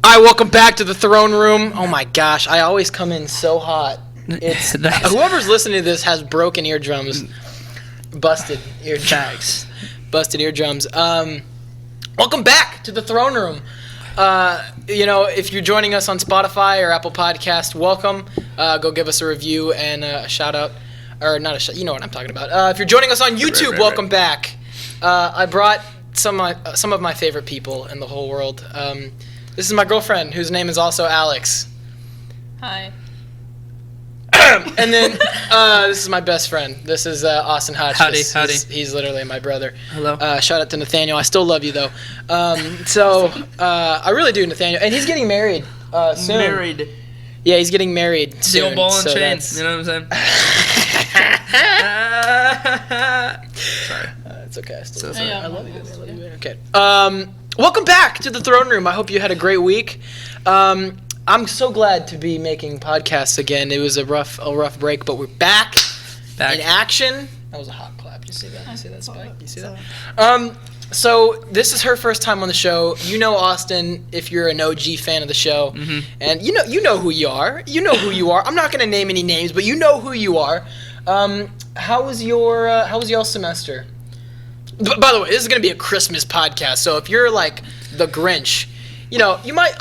Hi, welcome back to the throne room. Oh my gosh, I always come in so hot. It's whoever's listening to this has broken eardrums, busted eardrums, busted eardrums. Welcome back to the throne room. If you're joining us on Spotify or Apple Podcast, welcome. Go give us a review and a shout out, or not a shout. You know what I'm talking about. If you're joining us on YouTube, welcome back. I brought some of my favorite people in the whole world. This is my girlfriend, whose name is also Alex. Hi. And then this is my best friend. This is Austin Hodges. Howdy. He's literally my brother. Hello. Shout out to Nathaniel. I still love you, though. I really do, Nathaniel. And he's getting married soon. Married. Yeah, he's getting married soon. Steel ball and chain. You know what I'm saying? Sorry. It's okay. I love you. Okay. Welcome back to the throne room. I hope you had a great week. I'm so glad to be making podcasts again. It was a rough break, but we're back. In action. That was a hot clap. You see that? You see that, Spike? You see that? So this is her first time on the show. You know Austin if you're an OG fan of the show, and you know who you are. You know who you are. I'm not going to name any names, but you know who you are. How was y'all's semester? By the way, this is going to be a Christmas podcast, so if you're like the Grinch, you might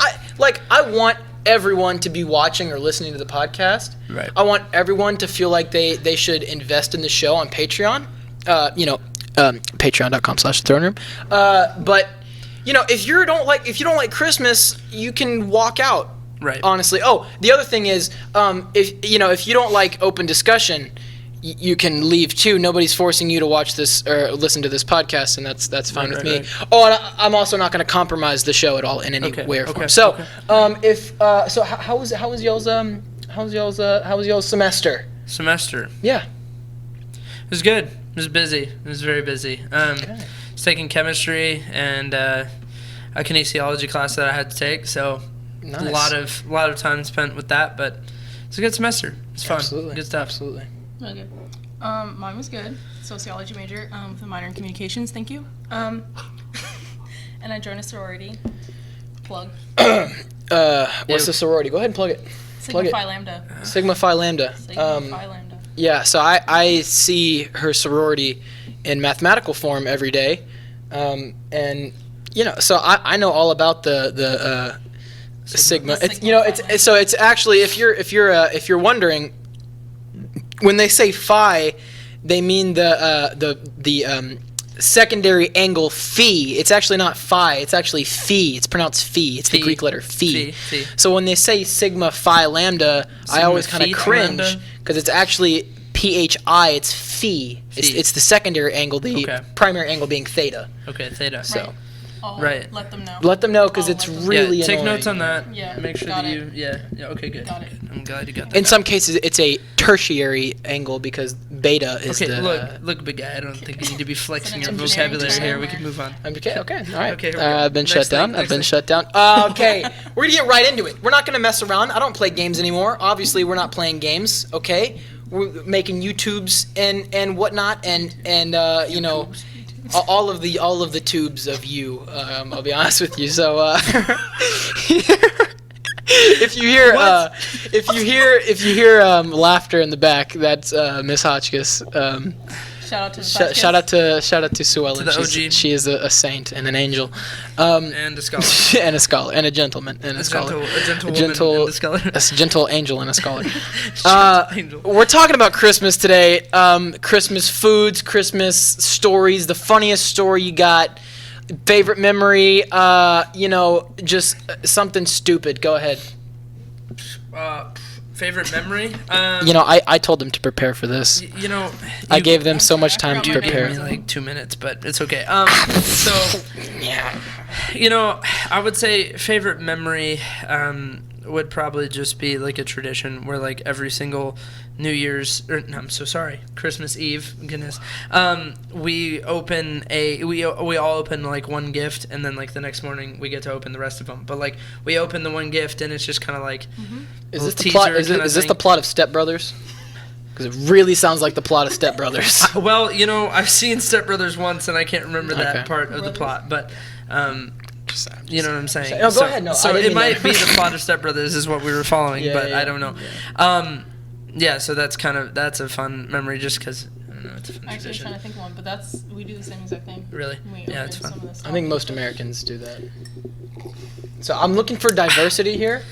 I want everyone to be watching or listening to the podcast. Right. I want everyone to feel like they should invest in the show on Patreon. Patreon.com/throneroom. But if you don't like Christmas, you can walk out. Right. Honestly. Oh, the other thing is, if you don't like open discussion, you can leave too. Nobody's forcing you to watch this or listen to this podcast, and that's fine with me. Right. Oh, and I'm also not going to compromise the show at all in any way or form. So, how was y'all's semester? Semester. Yeah. It was good. It was busy. It was very busy. I was taking chemistry and a kinesiology class that I had to take, so nice. a lot of time spent with that, but it's a good semester. It's fun. Absolutely. Good stuff. Absolutely. Okay. Mine was good. Sociology major with a minor in communications. Thank you. And I joined a sorority. Plug. What's the sorority? Go ahead and plug it. Sigma Phi Lambda. Sigma Phi Lambda. Sigma Phi Lambda. Yeah, so I see her sorority in mathematical form every day, and so I know all about the Sigma. It's actually if you're wondering, when they say phi, they mean the secondary angle phi. It's actually not phi. It's actually phi. It's pronounced phi. It's the Greek letter phi. So when they say Sigma Phi Lambda, I always kind of cringe because it's actually PHI. It's phi. It's the secondary angle. The primary angle being theta. Okay, theta. So. Right. Let them know. Let them know because it's really take annoying. Notes on that. Yeah. Make sure got that it. Yeah. Okay. Good. Got it. I'm glad you got that. In some cases, it's a tertiary angle because beta is look, big guy. I don't think you need to be flexing your engineering vocabulary term. here. We can move on. Okay. All right. Okay. I've been shut down. Okay. We're gonna get right into it. We're not gonna mess around. I don't play games anymore. Obviously, we're not playing games. Okay. We're making YouTubes and whatnot and all of the tubes of you. I'll be honest with you. So if you hear laughter in the back, that's Miss Hotchkiss. Shout out to Sue Ellen. To the OG. She is a saint and an angel, And a scholar. and a scholar and a gentleman and a scholar. A gentle woman and a scholar. A gentle angel and a scholar. Angel. We're talking about Christmas today. Christmas foods, Christmas stories. The funniest story you got. Favorite memory. Just something stupid. Go ahead. Favorite memory? I told them to prepare for this. I gave them so much time to prepare. Me like 2 minutes, but it's okay. Yeah. I would say favorite memory would probably just be like a tradition where like every single Christmas Eve, goodness, we all open like one gift, and then like the next morning we get to open the rest of them. But like we open the one gift, and it's just kind of like is this the plot? Is this the plot of Step Brothers? Because it really sounds like the plot of Step Brothers. Well, I've seen Step Brothers once, and I can't remember that part of the plot, but You know what I'm saying? No, go ahead. No, I so didn't it mean might that. be the plot of Step Brothers is what we were following, Yeah, but yeah, I don't know. yeah. So that's a fun memory just because, I don't know, it's a fun Actually, I was tradition. trying to think of one, but we do the same exact thing. Really? We Yeah, open it's fun. some of this I think up. most Americans do that. So I'm looking for diversity here.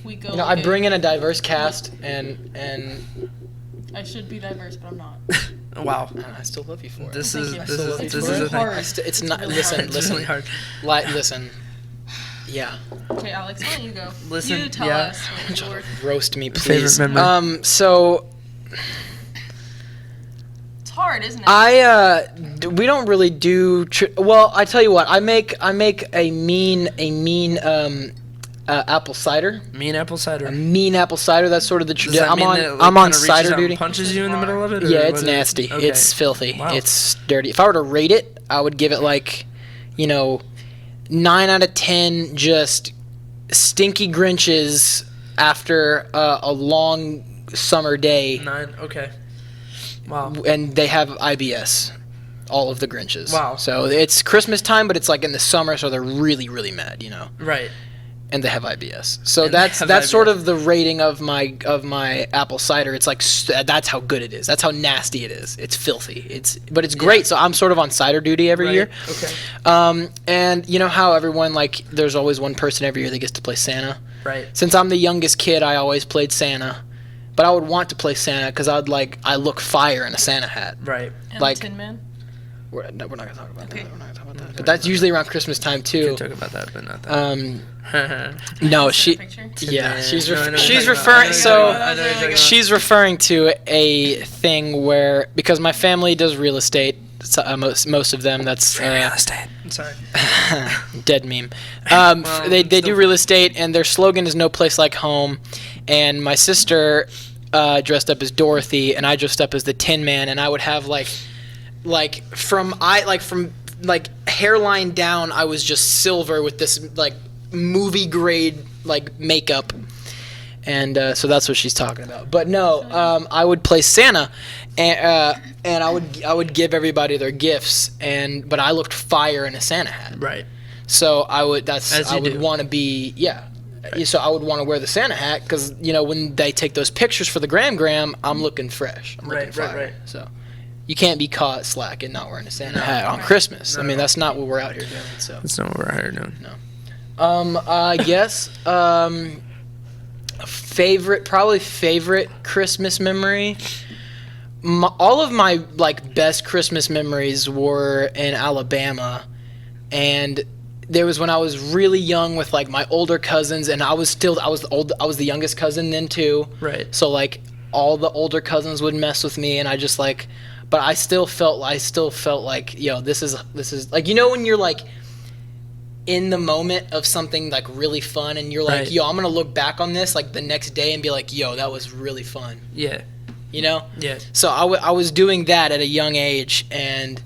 We go. You know, I bring in a diverse cast, and I should be diverse, but I'm not. Wow. I still love you for it. This Thank is you. this It's is really this is a thing. hard. It's not. really Listen, hard. It's listen, really hard. listen. Yeah, Okay, Alex, why don't you go? Listen, You tell yeah. us what your roast me, Favorite please. memory. So It's hard, isn't it? we don't really do. Well, I tell you what. I make a mean apple cider. Mean apple cider. A mean apple cider. That's sort of the Does tradition. that I'm mean on. that it, like, I'm on kinda reaches cider out and duty. punches you in the middle of it? Or Yeah, what it's is it? nasty. Okay. It's filthy. Wow. It's dirty. If I were to rate it, I would give it like, 9 out of 10 just stinky Grinches after a long summer day, 9. Okay. Wow. and they have IBS. All of the Grinches. Wow. So it's Christmas time, but it's like in the summer, so they're really, really mad, Right. and they have IBS. So And they that's have sort IBS. of the rating of my apple cider. It's like that's how good it is. That's how nasty it is. It's filthy. But it's great. So I'm sort of on cider duty every Right. year. Okay. And you know how everyone there's always one person every year that gets to play Santa. Right. Since I'm the youngest kid, I always played Santa, but I would want to play Santa because I look fire in a Santa hat. Right. and like- Tin Man. We're not gonna talk about Okay. that. We're not gonna talk about that. But that's usually around Christmas time We too. can talk about that, but not that. No, Send a she. picture? Yeah, she's No, I know what she's you're talking about. referring. I know So what you're talking about. she's referring to a thing where because my family does real estate. Most of them. That's estate. I'm sorry. dead meme. Well, they still do real estate, and their slogan is "No place like home." And my sister dressed up as Dorothy, and I dressed up as the Tin Man, and I would have from hairline down, I was just silver with this movie grade makeup, and so that's what she's talking about. But no, I would play Santa, and I would give everybody their gifts, but I looked fire in a Santa hat. Right. So I would do. want to be So I would want to wear the Santa hat because when they take those pictures for the Gram, I'm looking fresh. I'm looking Right, fire. right. So you can't be caught slacking not wearing a Santa hat on Christmas. I mean that's not what we're out here doing. So That's not what we're here doing. I guess favorite Christmas memory. All of my best Christmas memories were in Alabama, and there was when I was really young with my older cousins, and I was the youngest cousin then too. Right. So all the older cousins would mess with me, and I just but I still felt like this is when you're in the moment of something really fun, and you're Right. I'm gonna look back on this the next day and be that was really fun. Yeah. Yeah. So I was doing that at a young age, and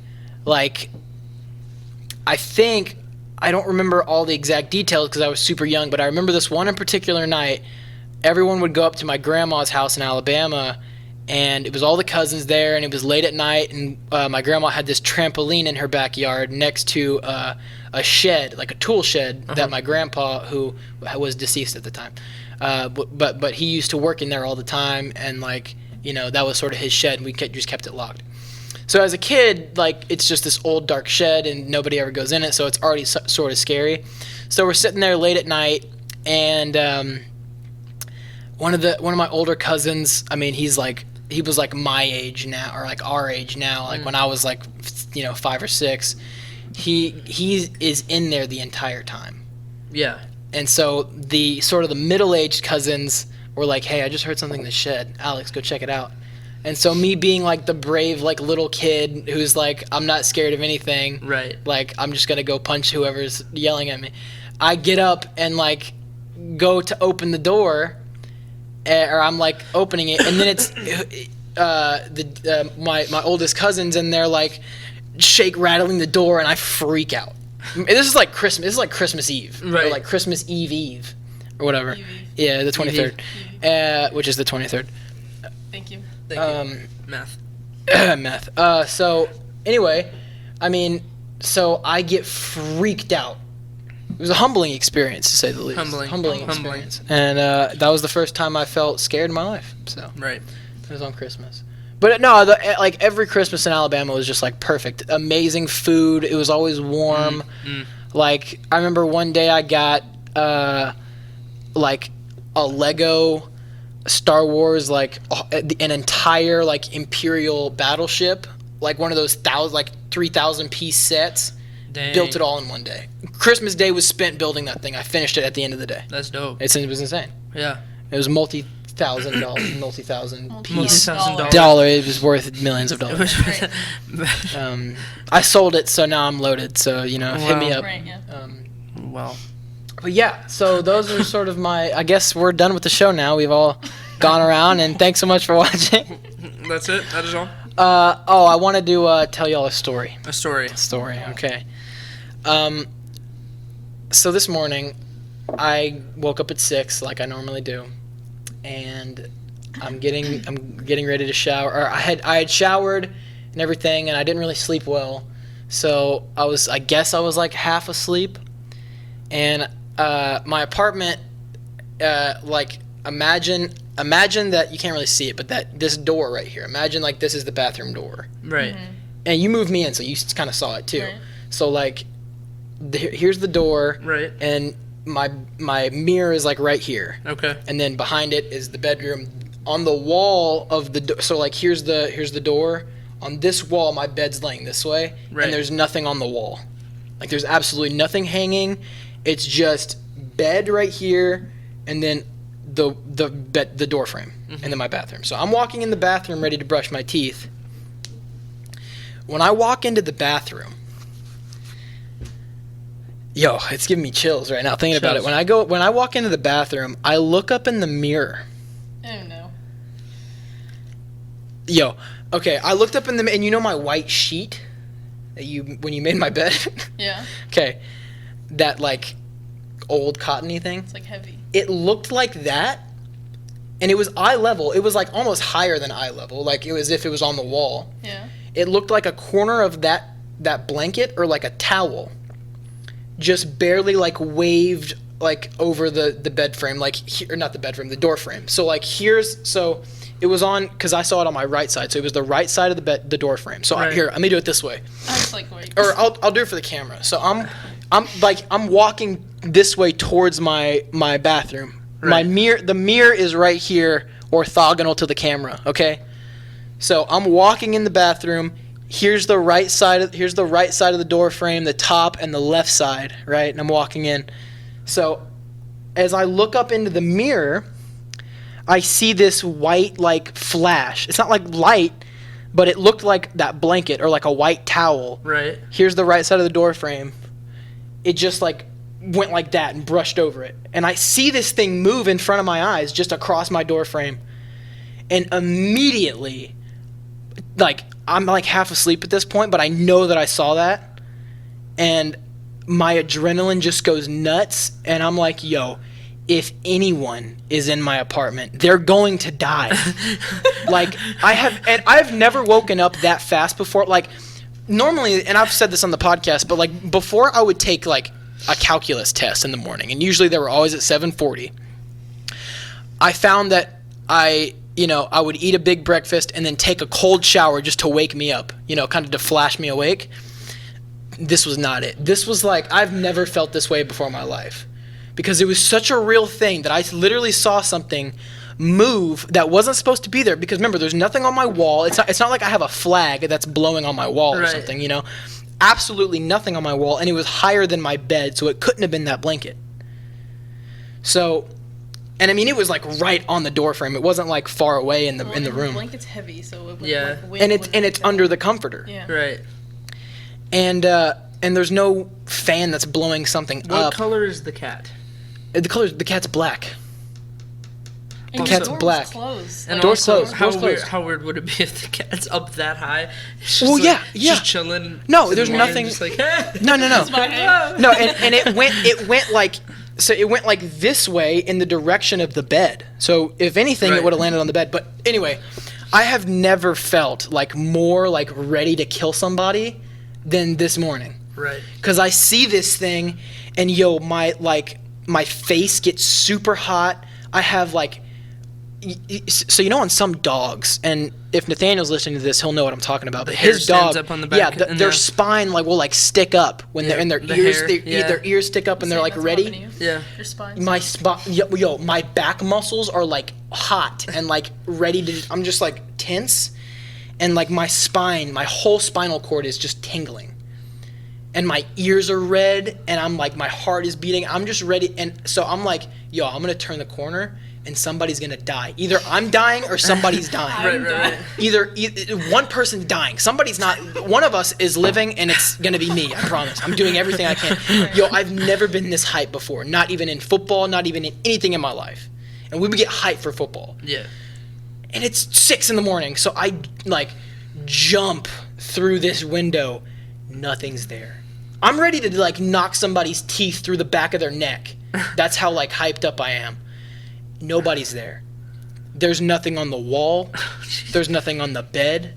I think I don't remember all the exact details because I was super young, but I remember this one in particular night. Everyone would go up to my grandma's house in Alabama, and it was all the cousins there, and it was late at night, and my grandma had this trampoline in her backyard next to a shed, a tool shed that my grandpa, who was deceased at the time, but he used to work in there all the time, and that was sort of his shed, and we just kept it locked. So as a kid, it's just this old dark shed, and nobody ever goes in it, so it's already sort of scary. So we're sitting there late at night, and one of my older cousins, I mean, he was my age now, or our age now, when I was 5 or 6. He is in there the entire time. Yeah. And so the middle-aged cousins were like, "Hey, I just heard something in the shed. Alex, go check it out." And so me being the brave little kid who's I'm not scared of anything. Right. I'm just gonna go punch whoever's yelling at me. I get up and go to open the door, or I'm opening it, and then it's my oldest cousins, and they're rattling the door, and I freak out. This is Christmas. This is Christmas Eve, Right. Or Christmas Eve, or whatever. Eve. Yeah, the 23rd, which is the 23rd. Thank you. Thank you. Math. Math. So anyway, I mean, so I get freaked out It was a humbling experience, to say the least. Humbling experience. And that was the first time I felt scared in my life. So Right. it was on Christmas. But no, like every Christmas in Alabama was just like perfect. Amazing food. It was always warm. Like I remember one day I got like a Lego Star Wars, like an entire like Imperial battleship, like one of those 3,000 piece sets. Dang. Built it all in one day. Christmas Day was spent building that thing. I finished it at the end of the day. That's dope. It was insane. Yeah. It was multi-thousand piece $1,000. dollar. It was worth millions of dollars. I sold it, so now I'm loaded. So hit me up. Right, yeah. Well. But yeah, so those are sort of my. I guess we're done with the show now. We've all gone around, and thanks so much for watching. That's it. That is all. I wanted to tell y'all a story. A story. Okay. So this morning, I woke up at 6 like I normally do, and I'm getting ready to shower. Or I had showered and everything, and I didn't really sleep well, so I guess I was like half asleep, and my apartment, like imagine that you can't really see it, but that this door right here. Imagine like this is the bathroom door. Right. And you moved me in, so you kind of saw it too. Right. So like, here's the door. Right. And my mirror is like right here. Okay. And then behind it is the bedroom. On the wall of the so like here's the door. On this wall, my bed's laying this way, Right. and there's nothing on the wall. Like there's absolutely nothing hanging. It's just bed right here, and then the door frame, and then my bathroom. So I'm walking in the bathroom ready to brush my teeth. When I walk into the bathroom, it's giving me chills right now thinking about it. When I walk into the bathroom, I look up in the mirror. Oh no. Okay, I looked up in the, and you know my white sheet that when you made my bed? Yeah. Okay, that like old cottony thing. It's like heavy. It looked like that, and it was eye level. It was like almost higher than eye level. Like it was if it was on the wall. Yeah. It looked like a corner of that blanket or like a towel, just barely like waved like over the bed frame, like or not the bed frame, the door frame. So like it was on, because I saw it on my right side, so it was the right side of the door frame. So Right. here, let me do it this way, I was like, wait. or I'll do it for the camera. So I'm walking this way towards my bathroom. Right. The mirror is right here, orthogonal to the camera. Okay, so I'm walking in the bathroom. Here's the right side of the door frame, the top and the left side, right? And I'm walking in. So as I look up into the mirror, I see this white like flash. It's not like light, but it looked like that blanket or like a white towel. Right. Here's the right side of the door frame. It just like went like that and brushed over it. And I see this thing move in front of my eyes just across my door frame. And immediately, like, I'm like half asleep at this point, but I know that I saw that. And my adrenaline just goes nuts. And I'm like, if anyone is in my apartment, they're going to die. Like, I've never woken up that fast before. Like, normally, and I've said this on the podcast, but like before I would take like a calculus test in the morning, and usually they were always at 7:40. I found that I would eat a big breakfast and then take a cold shower just to wake me up, kind of to flash me awake. This was not it. This was like, I've never felt this way before in my life, because it was such a real thing that I literally saw something move that wasn't supposed to be there. Because remember, there's nothing on my wall. It's not like I have a flag that's blowing on my wall or Right. something, Absolutely nothing on my wall, and it was higher than my bed, so it couldn't have been that blanket. So, and I mean, it was like right on the door frame. It wasn't like far away in the The room. blanket's heavy, so it would, Yeah. like, wind And it's wouldn't go. under the comforter. Yeah. Right. And there's no fan that's blowing something What up. color is the cat? The cat's black. And The your cat's door was black. closed. And Door's also, closed. How Door's weird, closed. how weird would it be if the cat's up that high? It's Well, just yeah. Just chilling. No, in there's the morning, nothing- Just like, No. my No, and it went like, so it went like this way in the direction of the bed. So if anything, Right. it would have landed on the bed. But anyway, I have never felt like more like ready to kill somebody than this morning. Right. Because I see this thing, and yo, my face gets super hot. I have like, so you know, on some dogs, and if Nathaniel's listening to this, he'll know what I'm talking about. The But hair his dog, stands up on the back yeah, and their the- spine like will like stick up when they're in their the ears. hair, Their ears stick up and they're Same, like that's what happened ready. to you. Yeah. Your spine. My yo, my back muscles are like hot and like ready to. I'm just like tense, and like my spine, my whole spinal cord is just tingling, and my ears are red, and I'm like my heart is beating. I'm just ready, and so I'm like, yo, I'm gonna turn the corner, and somebody's gonna die. Either I'm dying or somebody's dying. Right. Either one person's dying. Somebody's not. One of us is living, and it's gonna be me. I promise. I'm doing everything I can. Yo, I've never been this hyped before. Not even in football. Not even in anything in my life. And we would get hyped for football. Yeah. And it's 6 a.m, so I like jump through this window. Nothing's there. I'm ready to like knock somebody's teeth through the back of their neck. That's how like hyped up I am. Nobody's there. There's nothing on the wall. There's nothing on the bed.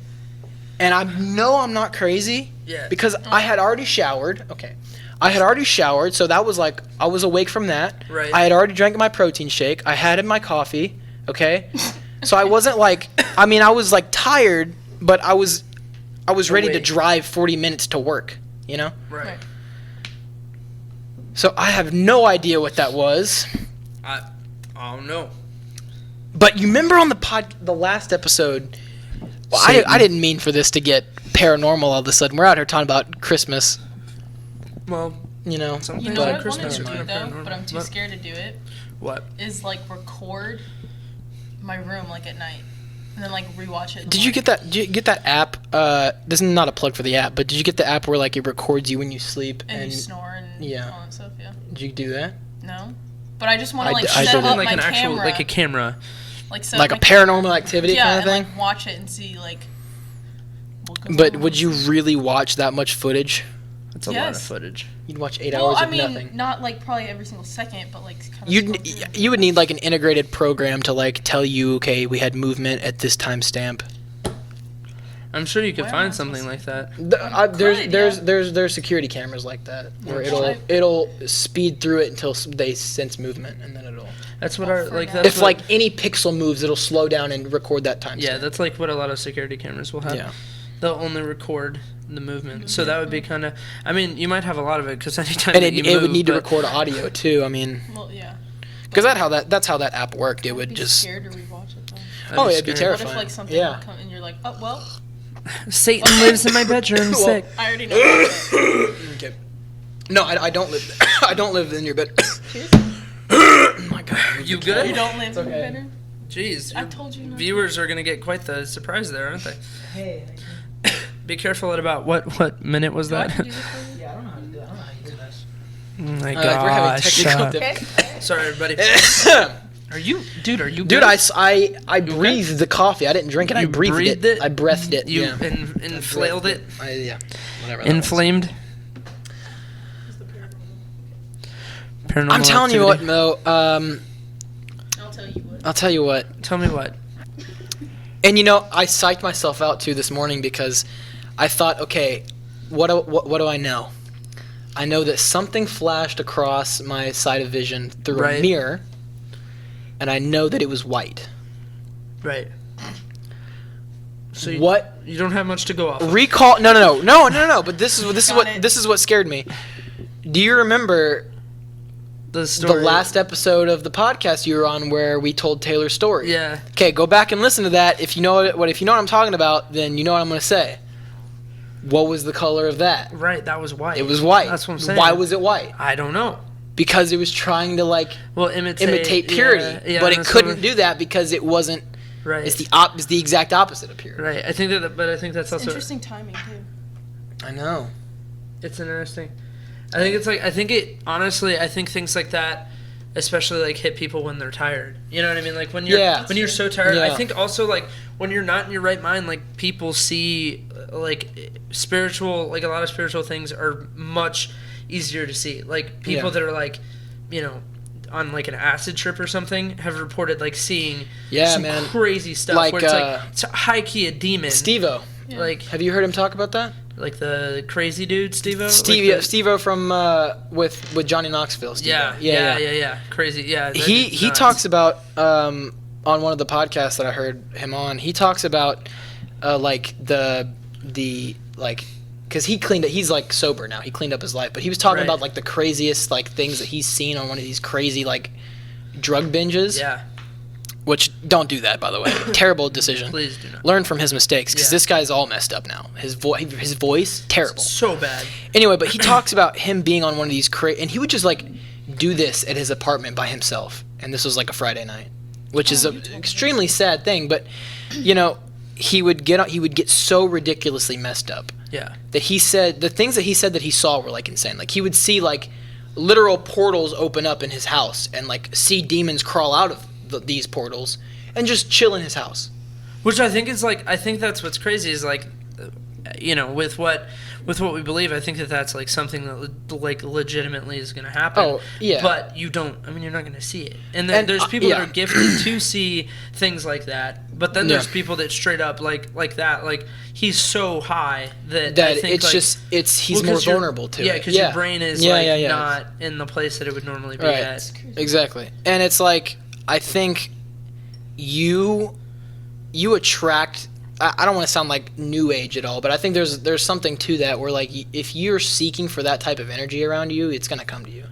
And I know I'm not crazy. Yeah. Because I had already showered. Okay. I had already showered, so that was like, I was awake from that. Right. I had already drank my protein shake. I had in my coffee. Okay. So I wasn't like, I mean, I was like tired, but I was ready to Awake. drive 40 minutes to work, you know? Right. So I have no idea what that was. I don't know. But you remember on the last episode, well, I didn't mean for this to get paranormal all of a sudden. We're out here talking about Christmas, Well, you know. something You know what I Christmas wanted to is do kinda though, paranormal. but I'm too What? scared to do it. What? Is like record my room like at night, and then like rewatch it. in the Did you get that? Did you get that app? This is not a plug for the app, but did you get the app where like it records you when you sleep morning and you snore and yeah. all that stuff? Yeah. Did you do that? No. But I just want I to like d- I set didn't. up Like my an actual, camera, like a camera. like set Like a up my paranormal activity yeah, kind of and thing. like watch it and see like. what goes But on. would you really watch that much footage? That's a lot of Yes. footage. You'd watch 8 Well, hours I of mean, nothing. not like probably every single second, but like kind of. You would need like an integrated program to like tell you, okay, we had movement at this timestamp. I'm sure you could Where am I find something supposed like that. There's security cameras like that where Well, it'll speed through it until they sense movement, and then it'll. That's what Well, our for like. now. That's If what, like any pixel moves, it'll slow down and record that timestamp. yeah, that's like what a lot of security cameras will have. Yeah. They'll only record the movement, so that would be kind of. I mean, you might have a lot of it because anytime And that you it would move, need to but- record audio too. I mean, Well, yeah. because that's how that app worked. It I'd would be just. scared to rewatch it though. I'd Oh, it'd be scared. What terrifying. if like something Yeah. would come and you're like, oh well, Satan lives in my bedroom. Well, Sick. I already know. That. Okay. No, I don't live. I don't live in your bed. Cheers. Oh my God. You good? You don't live in okay. your bedroom. Jeez, I your told you. Not viewers are gonna get quite the surprise there, aren't they? Hey. Be careful at about what minute was Do I that? have to do this for you? Yeah, I don't know how to do. I don't know how to do this. Oh my We're having gosh. technical Okay. Sorry, everybody. Are you, dude? Are you? Dude, good? I breathed the coffee. I didn't drink it. I You breathed breathed it. it? I breathed it. You yeah. inflated it. Yeah. Whatever. that was. Inflamed. Paranormal I'm telling you what, activity. Mo. I'll tell you what. I'll tell you what. Tell me what. And you know, I psyched myself out too this morning because I thought, okay, what do I know? I know that something flashed across my side of vision through a Right. mirror, and I know that it was white. Right. So What you don't have much to go off. Of. recall? No. But this Got it. is what scared me. Do you remember The story. the last episode of the podcast you were on where we told Taylor's story? Yeah. Okay, go back and listen to that. If you know what I'm talking about, then you know what I'm going to say. What was the color of that? Right. That was white. It was white. That's what I'm saying. Why was it white? I don't know. Because it was trying to like Well, imitate purity, yeah, but it that's couldn't what- do that because it wasn't. Right. It's the exact opposite of purity. Right. I think that, but I think that's also Interesting timing too. I know. it's interesting. I think it's like I think things like that, especially like hit people when they're tired. You know what I mean? Like when you're so tired. I Yeah. think also like when you're not in your right mind, like people see like spiritual, like a lot of spiritual things are much easier to see. Like people Yeah. that are like, you know, on like an acid trip or something have reported like seeing Yeah, some man. crazy stuff Like, where it's like it's high key a demon. Steve-O. Yeah. Like Have you heard him talk about that? like the crazy dude, Steve-O? Steve-O from with Johnny Knoxville. Steve-O. Yeah. Crazy. Yeah. that He dude's nuts. talks about on one of the podcasts that I heard him on. He talks about like the like because he's like sober now. He cleaned up his life, but he was talking Right. about like the craziest like things that he's seen on one of these crazy like drug binges. Yeah. Which don't do that, by the way. Terrible decision. Please do not. Learn from his mistakes because Yeah. this guy's all messed up now. His voice terrible. So bad. Anyway, but he talks about him being on one of these and he would just like do this at his apartment by himself, and this was like a Friday night, which is an extremely sad thing. But you know, he would get so ridiculously messed up Yeah. that he said the things that he said that he saw were like insane. Like he would see like literal portals open up in his house and like see demons crawl out of these portals and just chill in his house. Which I think is like, I think that's what's crazy is like, you know, with what we believe, I think that's like something that like legitimately is going to happen. Oh, yeah. But you don't, I mean, you're not going to see it. And then there's people that are gifted to see things like that. But then there's people that straight up like that, like he's so high that I think it's like, just he's well, more 'cause your- vulnerable to yeah, it. because your brain is not in the place that it would normally be Right. at. Exactly. And it's like I think you attract. I don't want to sound like new age at all, but I think there's something to that where like if you're seeking for that type of energy around you, it's gonna come to you.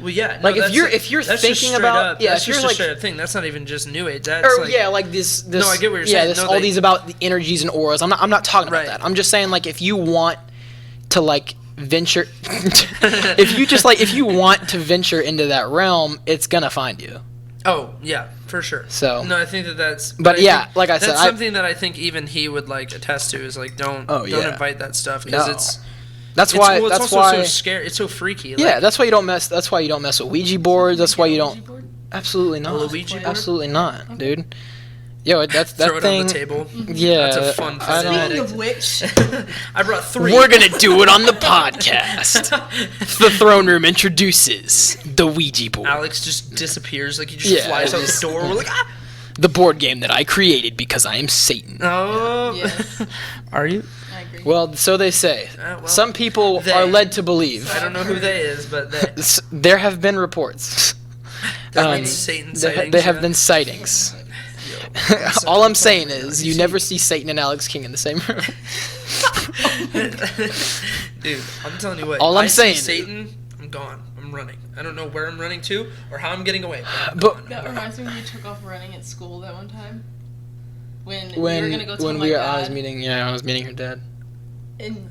Well, yeah. Like, if that's- you're that's just thinking straight about- up, yeah, that's if you're just like- a straight up thing. That's not even just new age. That's Or like, yeah, like this. No, I get what you're yeah, saying. this, No, all these about the energies and auras. I'm not talking about Right. that. I'm just saying like if you want to like venture, if you want to venture into that realm, it's gonna find you. Oh yeah, for sure. So- no, I think that's. But I yeah, think like I said, that's I- something that I think even he would like attest to is like don't invite that stuff because No. it's That's why. it's that's also why. so scary. It's so freaky. Yeah, like, that's why you don't mess. That's why you don't mess with Ouija boards. That's why you don't. Ouija board? Absolutely not. A Ouija board? Absolutely not, dude. Yo, that's that throw it thing. on the table. Yeah, That's a fun I don't- thing. Speaking of which, I brought 3. We're gonna do it on the podcast. The throne room introduces the Ouija board, Alex just disappears like he just Yeah, flies out just- the door. We're like, ah! the board game that I created because I am Satan. Oh, yes, are you? I agree. Well, so they say. Well, Some people they. are led to believe. I don't know who they is, but they. There have been reports. There have Um, been Satan There sightings, have yeah? been sightings. All I'm saying is, you never see Satan and Alex King in the same room. Dude, I'm telling you what. All I'm I see saying is- Satan, I'm gone. I'm running. I don't know where I'm running to or how I'm getting away. I'm But- gone. That reminds me when you took off running at school that one time. When you When were gonna go tell when my we were, dad, I was meeting her dad. and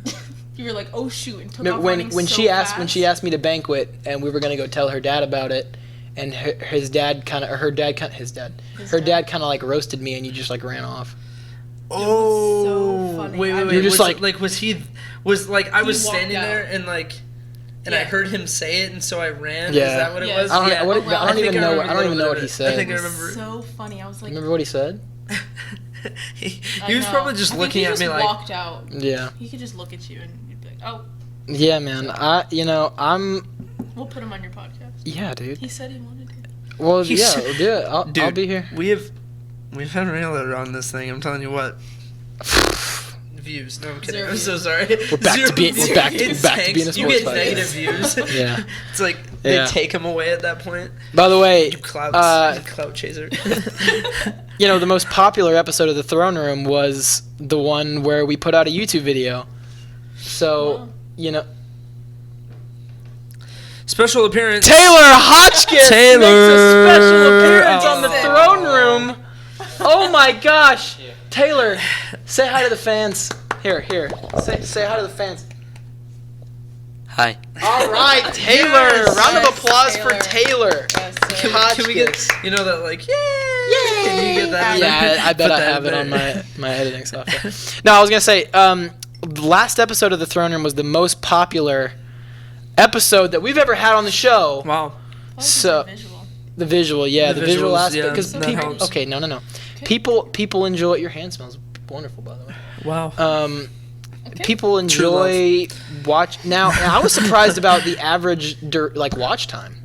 you were like, "Oh shoot!" and took No, off when running when so she asked fast. me to banquet and we were gonna go tell her dad about it, and her dad kind of like roasted me and you just like ran off. Oh, so funny. wait, I wait, You're wait. just Was he I was walked standing out. there and like, and I Yeah. heard him say it and so I ran. Yeah. Is that what it Yes. was? I don't, Yeah. I, what, Oh, wow. I don't think even know. remember I a don't little even know bit what of he it. said. I think I remember. So funny. I was like, Remember what he said? he I was know. probably just I think looking he at just me like, walked out. Yeah. He could just look at you and you'd be like, "Oh, Yeah, man. I'm. we'll put him on your podcast." Yeah, dude. He said he wanted to. Well, He's- yeah, we'll do it. I'll dude, be here. We've had Railer on this thing. I'm telling you what. Views. No, I'm kidding. 0 I'm so views. sorry. We're back to being- we're back to- It back to being a tanks. sports You get podcast. negative views. Yeah. It's like they Yeah. take them away at that point. By the way, You clout chaser. the most popular episode of the Throne Room was the one where we put out a YouTube video. So, Wow. Special appearance. Taylor Hotchkiss Taylor. makes a special appearance on the Oh. Throne Room. Oh my gosh. Taylor, say hi to the fans. Here. Say hi to the fans. Hi. All right, Taylor. Yes. Round of Yes, applause for Taylor. Taylor. Yes, Can we get Hotchkiss. that like yay? Can you get that? Yeah, I bet Put I that have in it on there. my editing software. No, I was gonna say, the last episode of the Throne Room was the most popular episode that we've ever had on the show. Wow. So- visual. The visual, yeah, The the visual visuals, aspect. yeah, Because that people, helps. okay, no. Okay. People enjoy. Your hand smells wonderful, by the way. Wow. Okay. People enjoy watch. Now, I was surprised about the average watch time.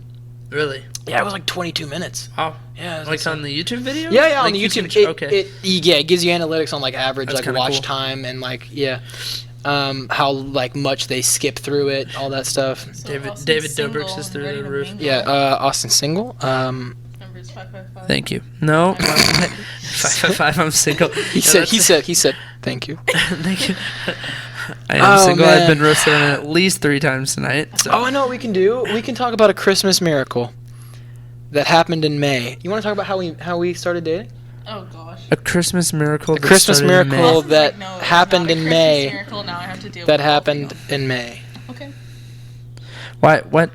Really? Yeah, it was like 22 minutes. Oh, Yeah, it was like insane. on the YouTube video? Yeah, on Like the you YouTube. can- okay. It gives you analytics on like average That's like kinda watch cool. time and like how like much they skip through it, all that stuff. So David Austin's single Dobrik's is and through ready the to roof. mingle. Yeah, Austin single. Number is 555. Thank you. No. 555, I'm single. He said thank you. Thank you. I am Oh, single. man. I've been roasted on it at least 3 times tonight. So. Oh, I know what we can do. We can talk about a Christmas miracle that happened in May. You want to talk about how we started dating? Oh gosh. A Christmas miracle. A Christmas started in May. miracle Austin's that like, no, it's happened not a in Christmas May. Miracle. Now I have to deal That with both of happened y'all. in May. Okay. Why? What?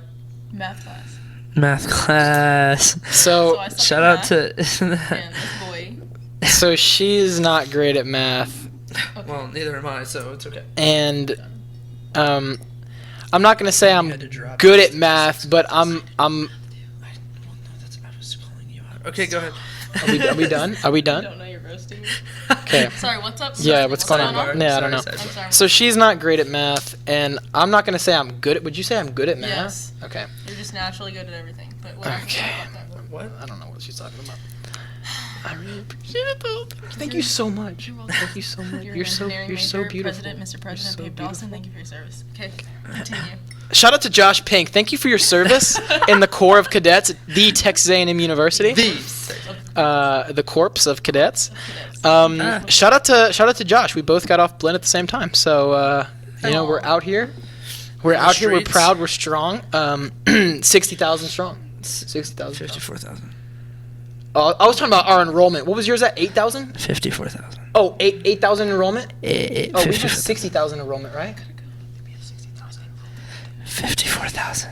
Math class. Math class. So I suck Shout at out math, to. and this boy. so she's not great at math, Okay. Well, neither am I, so it's okay. and I'm not gonna say You I'm had to drop good it. at math, but I'm. Okay, go ahead. Are we done? Are we I done? don't know, you're roasting me. Okay. Sorry, what's up? Yeah, what's going on? Sidebar. Yeah, I don't know. Sorry, I'm sidebar. sorry. So she's not great at math, and I'm not gonna say I'm good at. Would you say I'm good at math? Yes. Okay. You're just naturally good at everything. But whatever. Okay. What? I don't know what she's talking about. I really appreciate it though. Thank you so much. Thank you so much. You're so beautiful. President, Mr. You're President, so Dave Dawson, thank you for your service. Okay, continue. Shout out to Josh Pink. Thank you for your service in the Corps of Cadets at the Texas A&M University. The Corps of Cadets. Shout out to Josh. We both got off Blinn at the same time. So we're out here. We're out here. We're streets. proud. We're strong. 60,000 strong. 60,000. 54,000. I was talking about our enrollment. What was yours at? 8,000? 54,000. Oh, 8,000 enrollment? Oh, we have 54,000. 60,000 enrollment, right? 54,000.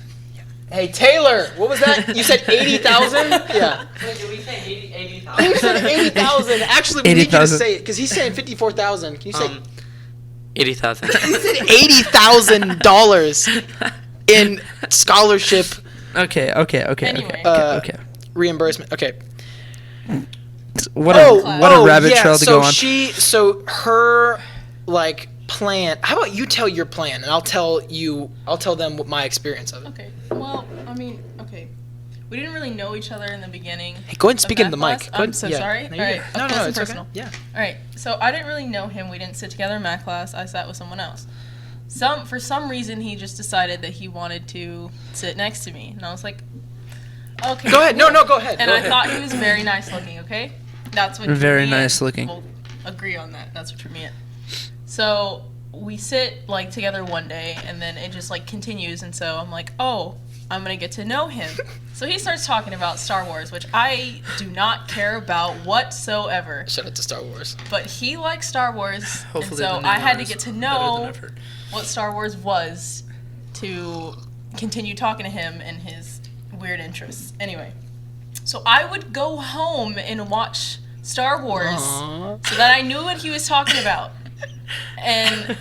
Hey, Taylor, what was that? You said 80,000? Yeah. Did we say 80,000? You said 80,000. Actually, we need you to 80,000. say it because he's saying 54,000. Can you say 80,000. he said $80,000 in scholarship Okay. Anyway. Okay. reimbursement? Okay. What a rabbit trail to go on. So her like plan. How about you tell your plan and I'll tell them what my experience of it. Okay. Well, I mean, okay. We didn't really know each other in the beginning. Hey, go ahead and of speak into the math mic. class. Go ahead. I'm so Yeah. sorry. No, All you're right. good. Up No, close and it's okay. personal. Yeah. All right. So I didn't really know him. We didn't sit together in math class. I sat with someone else. For some reason, he just decided that he wanted to sit next to me, and I was like, okay. Go ahead. No, go ahead. And Go I ahead. thought he was very nice looking. Okay, that's what. Very drew me in. nice looking. We'll agree on that. That's what drew me in. So we sit like together one day, and then it just like continues, and so I'm like, oh, I'm gonna get to know him. So he starts talking about Star Wars, which I do not care about whatsoever. Shout out to Star Wars. But he likes Star Wars, Hopefully and the so new I had one to is get to better than know I've heard. what Star Wars was to continue talking to him and his weird interests. Anyway, so I would go home and watch Star Wars Aww. so that I knew what he was talking about. And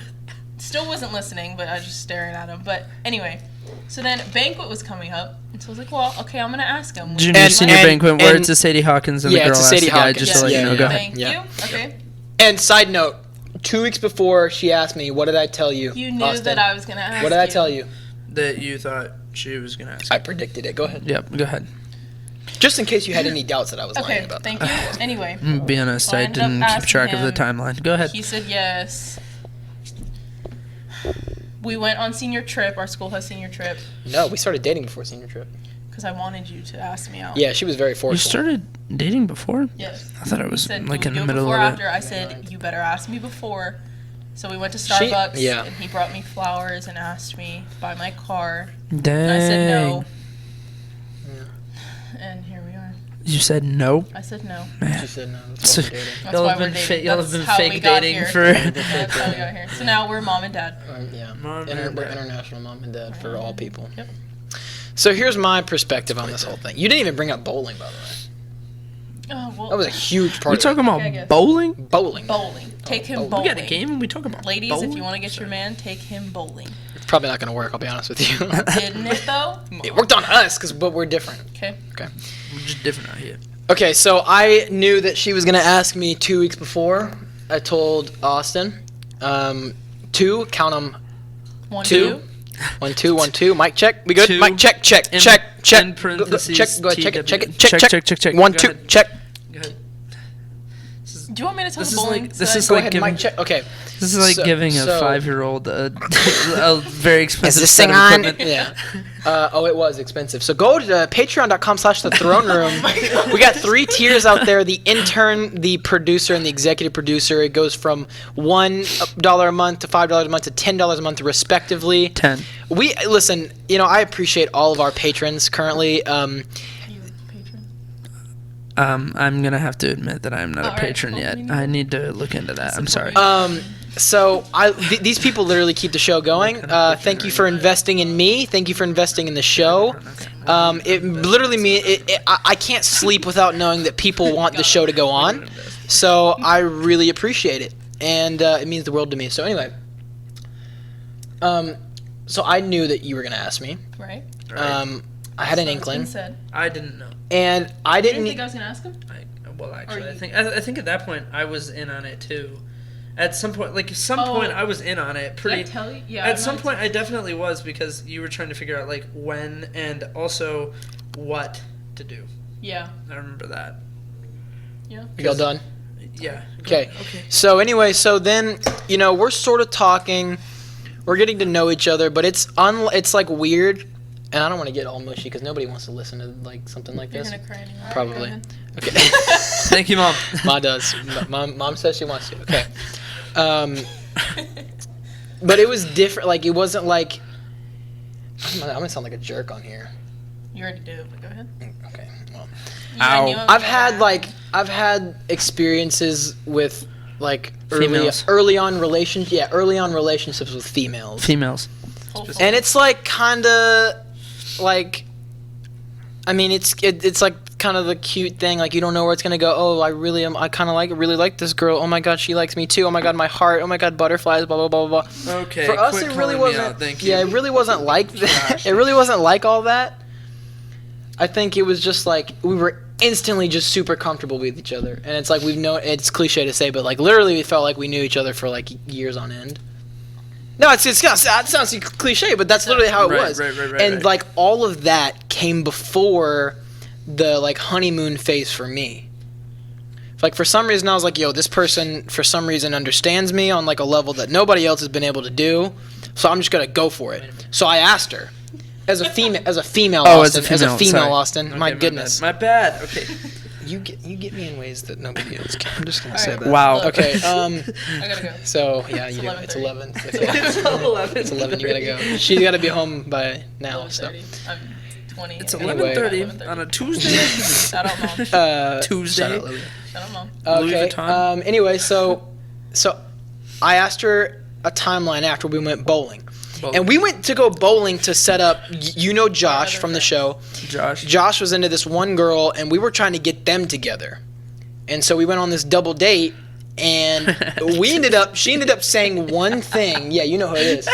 still wasn't listening, but I was just staring at him. But anyway, so then Banquet was coming up, and so I was like, well, okay, I'm going to ask him. Junior And- senior and- banquet where and- it's a Sadie Hawkins and the Yeah, girl it's a asked Sadie the guy Hawkins. just to let Yeah, you know. yeah, Go yeah. ahead. Thank Yeah. you. Okay. And side note, 2 weeks before she asked me, what did I tell you? You knew Austin? that I was going to ask What did I tell you? That you thought she was gonna ask. I predicted it. Go ahead. Yep. Go ahead. Just in case you had any doubts that I was lying Okay, about thank that. you. Anyway, Be honest, So I I ended up didn't keep asking track of the him. timeline. Go ahead. he said yes. We went on senior trip. Our school has senior trip No, we started dating before senior trip. because I wanted you to ask me out. Yeah, she was very You forceful. started dating before? Yes. I thought it was Said, like "Can in we the do it middle before of after?" it. I said, you better ask me before. So we went to She- Starbucks, yeah. and he brought me flowers and asked me to buy my car. Dang. And I said no. And here we are. You said no? I said no. She Man. said no. That's why we're dating. That's Y'all why have we're been dating. y'all have That's been how we fake got dating here. for That's how we got here. So now we're mom and dad. Yeah. Mom and We're dad. international mom and dad for all people. Yep. So here's my perspective on this whole thing. You didn't even bring up bowling, by the way. Oh, well, That was a huge part We of talking it. about Yeah, I guess. bowling? Bowling. bowling. Take him bowling. bowling. We got a game and we talk about Ladies, bowling? if you want to get your man, take him bowling. It's probably not going to work, I'll be honest with you. Didn't it though? It worked on us, but we're different. Okay. Okay. We're just different out here. Okay, so I knew that she was going to ask me 2 weeks before. I told Austin. 2, count them, 1, 2. 2. 1 2 1 2. Mic check. We good? Two. Mic check. Check. In- Check. Check. in Go, parentheses, check. Go ahead. Check it. Check it. Check. Check, Check. check, check. 1 Go 2. ahead. Check. Go ahead. Do you want me to tell This the is bowling? like- this set? is Go like ahead. giving- Mic check. Okay. This is like So- giving a so- 5-year-old a very expensive this set thing of on? equipment. Yeah. It was expensive. So go to patreon.com/the throne room. We got 3 tiers out there: the intern, the producer, and the executive producer. It goes from $1 a month to $5 a month to $10 a month, respectively. 10. We listen. I appreciate all of our patrons currently. You patron? I'm gonna have to admit that I'm not a Alright, patron well, yet. we need I to need to look into that. I'm sorry. So these people literally keep the show going. Thank you for investing in me. Thank you for investing in the show. It literally means I can't sleep without knowing that people want the show to go on. So I really appreciate it, and it means the world to me. So anyway, so I knew that you were gonna ask me. Right? I had an So it's been inkling, said. I didn't know. and I You didn't didn't. think I was gonna ask him? Well, actually, you- I think at that point I was in on it too. At some point, Oh. I was in on it. Did I Pretty. tell you? Yeah. At some point, I definitely was because you were trying to figure out like when and also what to do. Yeah. I remember that. Yeah. You all done? Yeah. Okay. Okay. So anyway, so then we're sort of talking, we're getting to know each other, but it's like weird, and I don't want to get all mushy because nobody wants to listen to like something like You're this. gonna cry anyway. Probably. Go ahead. Okay. Thank you, Mom. Mom does. Mom says she wants to. Okay. But it was different. Like it wasn't like I'm gonna sound like a jerk on here. You already did, but go ahead. Okay. Well, I Ow. knew I was I've had experiences with like Females. early on relationships with females. Females. hopeful. And it's like kind of like, I mean, it's like kind of the cute thing. Like you don't know where it's gonna go. Oh, I kind of really like this girl. Oh my god, she likes me too. Oh my god, my heart. Oh my god, butterflies. Blah blah blah blah blah. Okay. For us, quit it really calling me wasn't. out, thank you. Yeah, it really wasn't like that. Gosh. It really wasn't like all that. I think it was just like we were instantly just super comfortable with each other, and it's like it's cliche to say, but like literally we felt like we knew each other for like years on end. No, it sounds cliche, but that's literally how it Right, was. right, And right. like all of that came before the like honeymoon phase for me. Like for some reason I was like, yo, this person for some reason understands me on like a level that nobody else has been able to do, so I'm just gonna go for it. So I asked her. As a female, Oh, Austin. As a female, sorry. Austin. Okay, my goodness. My bad. Okay. You get me in ways that nobody else can. I'm just gonna All say right. that. Wow. Okay. I gotta go. So yeah, It's you do. 11:30. It's 11. It's It's 11. It's 11. You gotta go. She's gotta be home by now. So. 11:30. I'm 20. It's Anyway. 11:30 on a Tuesday. Shout out, mom. Tuesday. Shout out, Lily. Shout out, mom. Louis Okay. Vuitton. Anyway, so I asked her a timeline after we went bowling. And we went to go bowling to set up, Josh from the show. Josh. Josh was into this one girl, and we were trying to get them together. And so we went on this double date, and she ended up saying one thing. Yeah, you know who it is.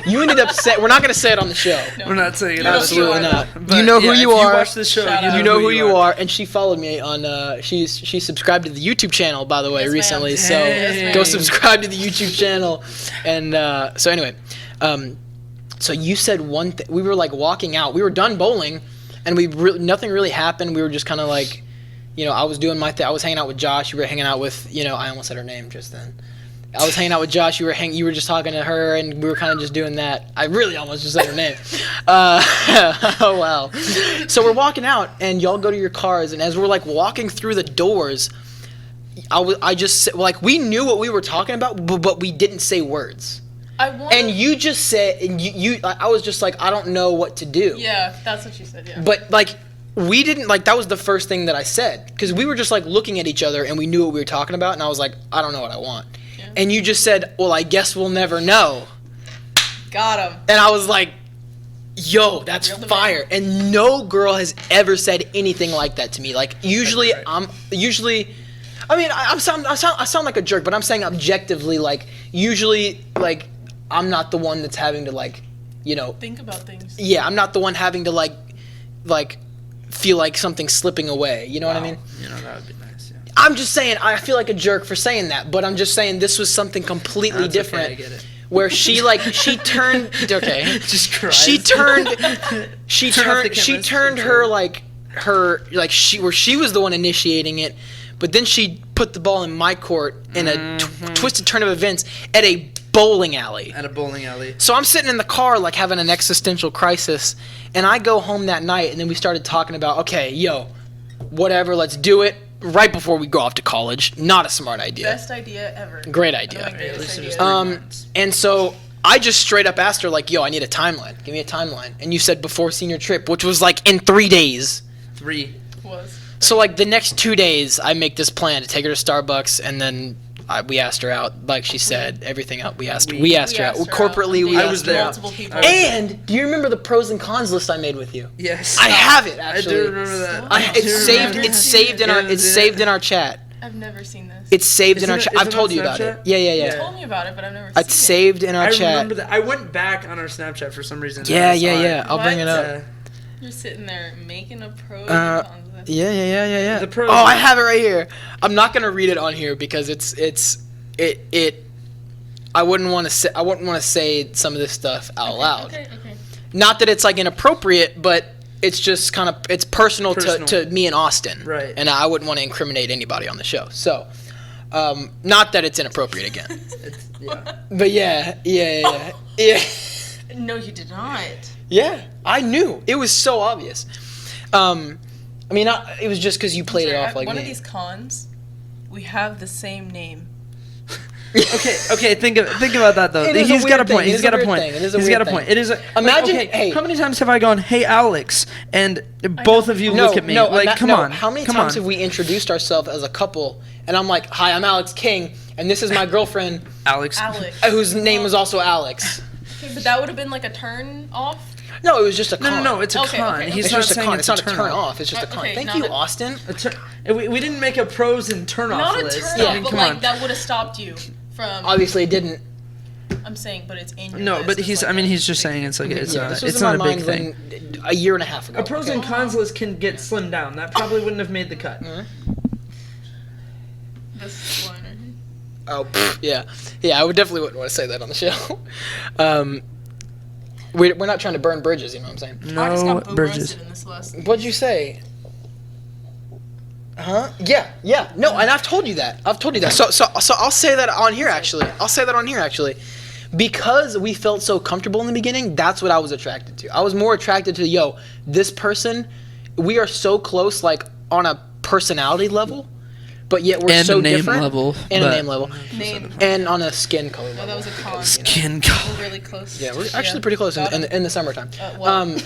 You ended up saying, we're not going to say it on the show. We're not saying it. Absolutely you are, not. But You know who yeah, you if are. You watch the show. Shout out. You know who you are, and she followed me on. She subscribed to the YouTube channel, by the way, Yes, ma'am. recently. So Yes, go ma'am. subscribe to the YouTube channel. And so anyway, so you said one thing. We were like walking out. We were done bowling, and nothing really happened. We were just kind of like, I was doing my thing. I was hanging out with Josh. You were hanging out with, I almost said her name just then. I was hanging out with Josh. You were just talking to her, and we were kind of just doing that. I really almost just said her name. Oh wow. So we're walking out, and y'all go to your cars, and as we're like walking through the doors, I just like we knew what we were talking about, but we didn't say words. And you just said, and I was just like, I don't know what to do. Yeah, that's what she said. Yeah. But like. We didn't that was the first thing that I said, because we were just like looking at each other and we knew what we were talking about, and I was like, I don't know what I want. Yeah. And you just said, well, I guess we'll never know. Got him. And I was like, yo, that's Real the fire. And no girl has ever said anything like that to me. Like usually Right. I sound like a jerk, but I'm saying objectively, like usually like I'm not the one that's having to like, Think about things. yeah, I'm not the one having to like feel like something's slipping away. You know what I mean? That would be nice. Yeah. I'm just saying, I feel like a jerk for saying that, but I'm just saying this was something completely That's different. Okay, I get it. Where she turned, okay. Just cries. She turned her where she was the one initiating it, but then she put the ball in my court in a twisted turn of events at a bowling alley. At a bowling alley. So I'm sitting in the car like having an existential crisis, and I go home that night, and then we started talking about, okay, yo, whatever, let's do it right before we go off to college. Not a smart idea. Best idea ever. Great idea. One of my greatest ideas. And so I just straight up asked her, like, yo, I need a timeline. Give me a timeline. And you said before senior trip, which was like in 3 days. 3. Was. So like the next 2 days, I make this plan to take her to Starbucks, and then we asked her out. Like she said, everything out. We asked her out. Corporately, we I asked was her there. out. Multiple people. And do you remember the pros and cons list I made with you? Yes. I have it actually. I do remember that. It's saved in our chat. I've never seen this. It's saved in Isn't our it- chat. isn't I've it told on you about it. Snapchat? Yeah. You told me about it, but I've never seen It's saved in our I chat. remember that. I went back on our Snapchat for some reason. Yeah. and I saw it. I'll bring it up. it. You're sitting there making a pros and cons list. Yeah. The pros. Oh, I have it right here. I'm not gonna read it on here because it. I wouldn't want to say some of this stuff out loud. Okay. Not that it's like inappropriate, but it's just kind of it's personal. Personal. To me and Austin. Right. And I wouldn't want to incriminate anybody on the show. So, not that it's inappropriate again. Yeah. But yeah. No, you did not. Yeah, I knew. It was so obvious. I mean, it was just because you played it off like one me. of these cons, we have the same name. Okay. Think about that though. It is a He's got a weird thing. point. It He's is got a a weird point. thing. It is a He's weird got a thing. point. It is. Imagine- Okay, hey. how many times have I gone, "Hey, Alex," and both of you look at me like, "Come on." How many come times on. have we introduced ourselves as a couple? And I'm like, "Hi, I'm Alex King, and this is my girlfriend, Alex? whose name is also Alex." Okay, but that would have been like a turn off. No, it was just a con. No. It's a Okay, con. okay. He's It's not just a saying con. it's It's not a turn off. off. It's just a con. Okay, Thank not you, a- Austin. We didn't make a pros and turn off Not a list. turn I off, mean, but come like on. that would have stopped you from. Obviously, it didn't. I'm saying, but it's in your No, list. but It's he's. like I mean, a he's just big- saying it's like it's Yeah, this was it's in my not a big mind thing. when, a year and a half ago. A pros and cons list can get slimmed down. That probably wouldn't have made the cut. This one. Oh, yeah. I would definitely wouldn't want to say that on the show. We're not trying to burn bridges. You know what I'm saying? I just No got boom bridges. roasted in this list. What'd you say? Huh? Yeah. No, and I've told you that. So I'll say that on here actually. Because we felt so comfortable in the beginning, that's what I was attracted to. I was more attracted to, this person, we are so close, like, on a personality level, but yet we're And so a name different. level, And a but- name level. Name. And on a skin color No, level. that was a con. Skin We're color. really close. Yeah, we're actually pretty close Got him. in the summertime. Well,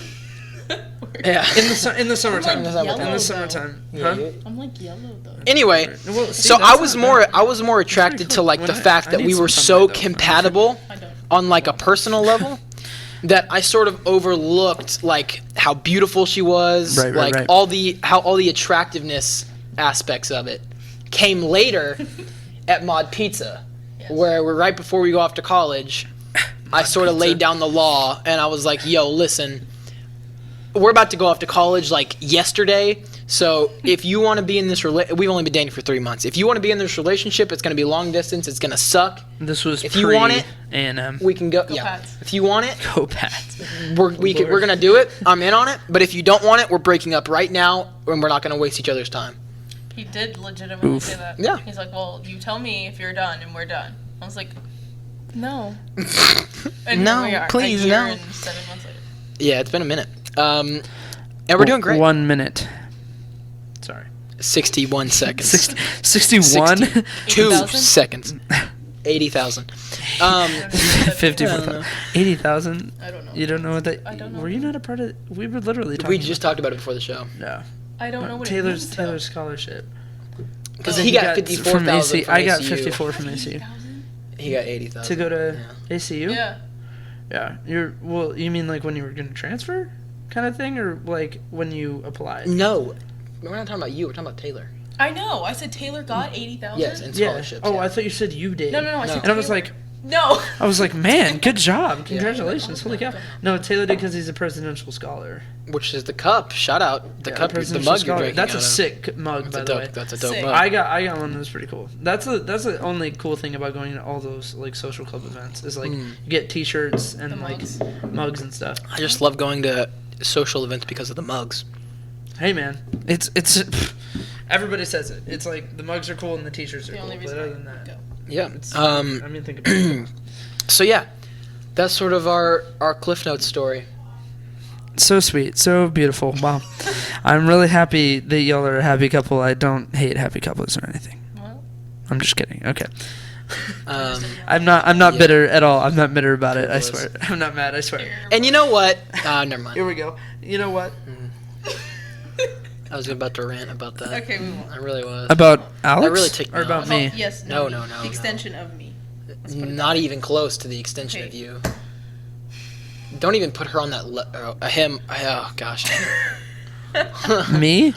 Yeah. In the summertime. In the summertime. yellow, In though. the summertime. Yeah, Huh? I'm like yellow though. Anyway, Well, see, so that's I was not more bad. I was more attracted to like the When fact I that need we some were sunlight, so though. compatible I don't. on like a personal level that I sort of overlooked like how beautiful she was, Right, like right. all the attractiveness aspects of it came later at Mod Pizza, Yes. where we're right before we go off to college. I sort of Pizza. laid down the law and I was like, "Yo, listen, we're about to go off to college like yesterday. So if you want to be in this we've only been dating for 3 months. If you want to be in this relationship, it's going to be long distance. It's going to suck. This was If you want it, A&M. We can go. Go yeah. Pats. If you want it, Go Pats. we're going to do it. I'm in on it. But if you don't want it, we're breaking up right now, and we're not going to waste each other's time." He did legitimately Oof. say that. Yeah. He's like, well, you tell me if you're done, and we're done. I was like, no. And No, here we are, please, a year no. and 7 months later. Yeah, it's been a minute. And we're doing great. 1 minute. Sorry. 61 seconds. 61? 2 80,000? seconds. 80,000. 54,000. 80,000? I don't know. You don't know what that... I don't know. Were you not a part of... We were literally talking We just talked about it before the show. No. I don't know what Taylor's it means. scholarship. Because Oh. he got from 54,000 AC. from I got ACU. 54 from ACU. 80,000? He got 80,000. To go to Yeah. ACU? Yeah. Yeah. Well, you mean like when you were going to transfer kind of thing? Or like when you applied? No. We're not talking about you. We're talking about Taylor. I know. I said Taylor got 80,000. Yes, and Yeah. scholarships. Oh, yeah. I thought you said you did. No. I said And I was Taylor- like, No. I was like, man, good job. Congratulations. Holy cow. No, Taylor did because he's a presidential scholar. Which is the cup. Shout out the cup. The Presidential mug you're scholar. drinking That's out a of. sick mug, by the way. That's a dope Sick. mug. I got one that was pretty cool. That's the only cool thing about going to all those like social club events is like you get T-shirts and The like mugs. mugs and stuff. I just love going to social events because of the mugs. Hey man, it's everybody says it. It's like the mugs are cool and the T-shirts are The cool. only But reason other I than that, go. Yeah. I mean, think about it. So yeah, that's sort of our Cliff Notes story. So sweet, so beautiful. Wow, I'm really happy that y'all are a happy couple. I don't hate happy couples or anything. Well, I'm just kidding. Okay. Um, I'm not Yeah. bitter at all. I'm not bitter about it. I Was. swear. I'm not mad. I swear. and you know what? Never mind. Here we go. You know what? I was about to rant about that. okay, we won't. I really was. About Alex? really ticked me or about off. me? Yes. No, No. no, no, The no. extension of me. Let's put it Not that way. even close to the extension Okay. of you. Don't even put her on that. Him. Oh gosh. Me?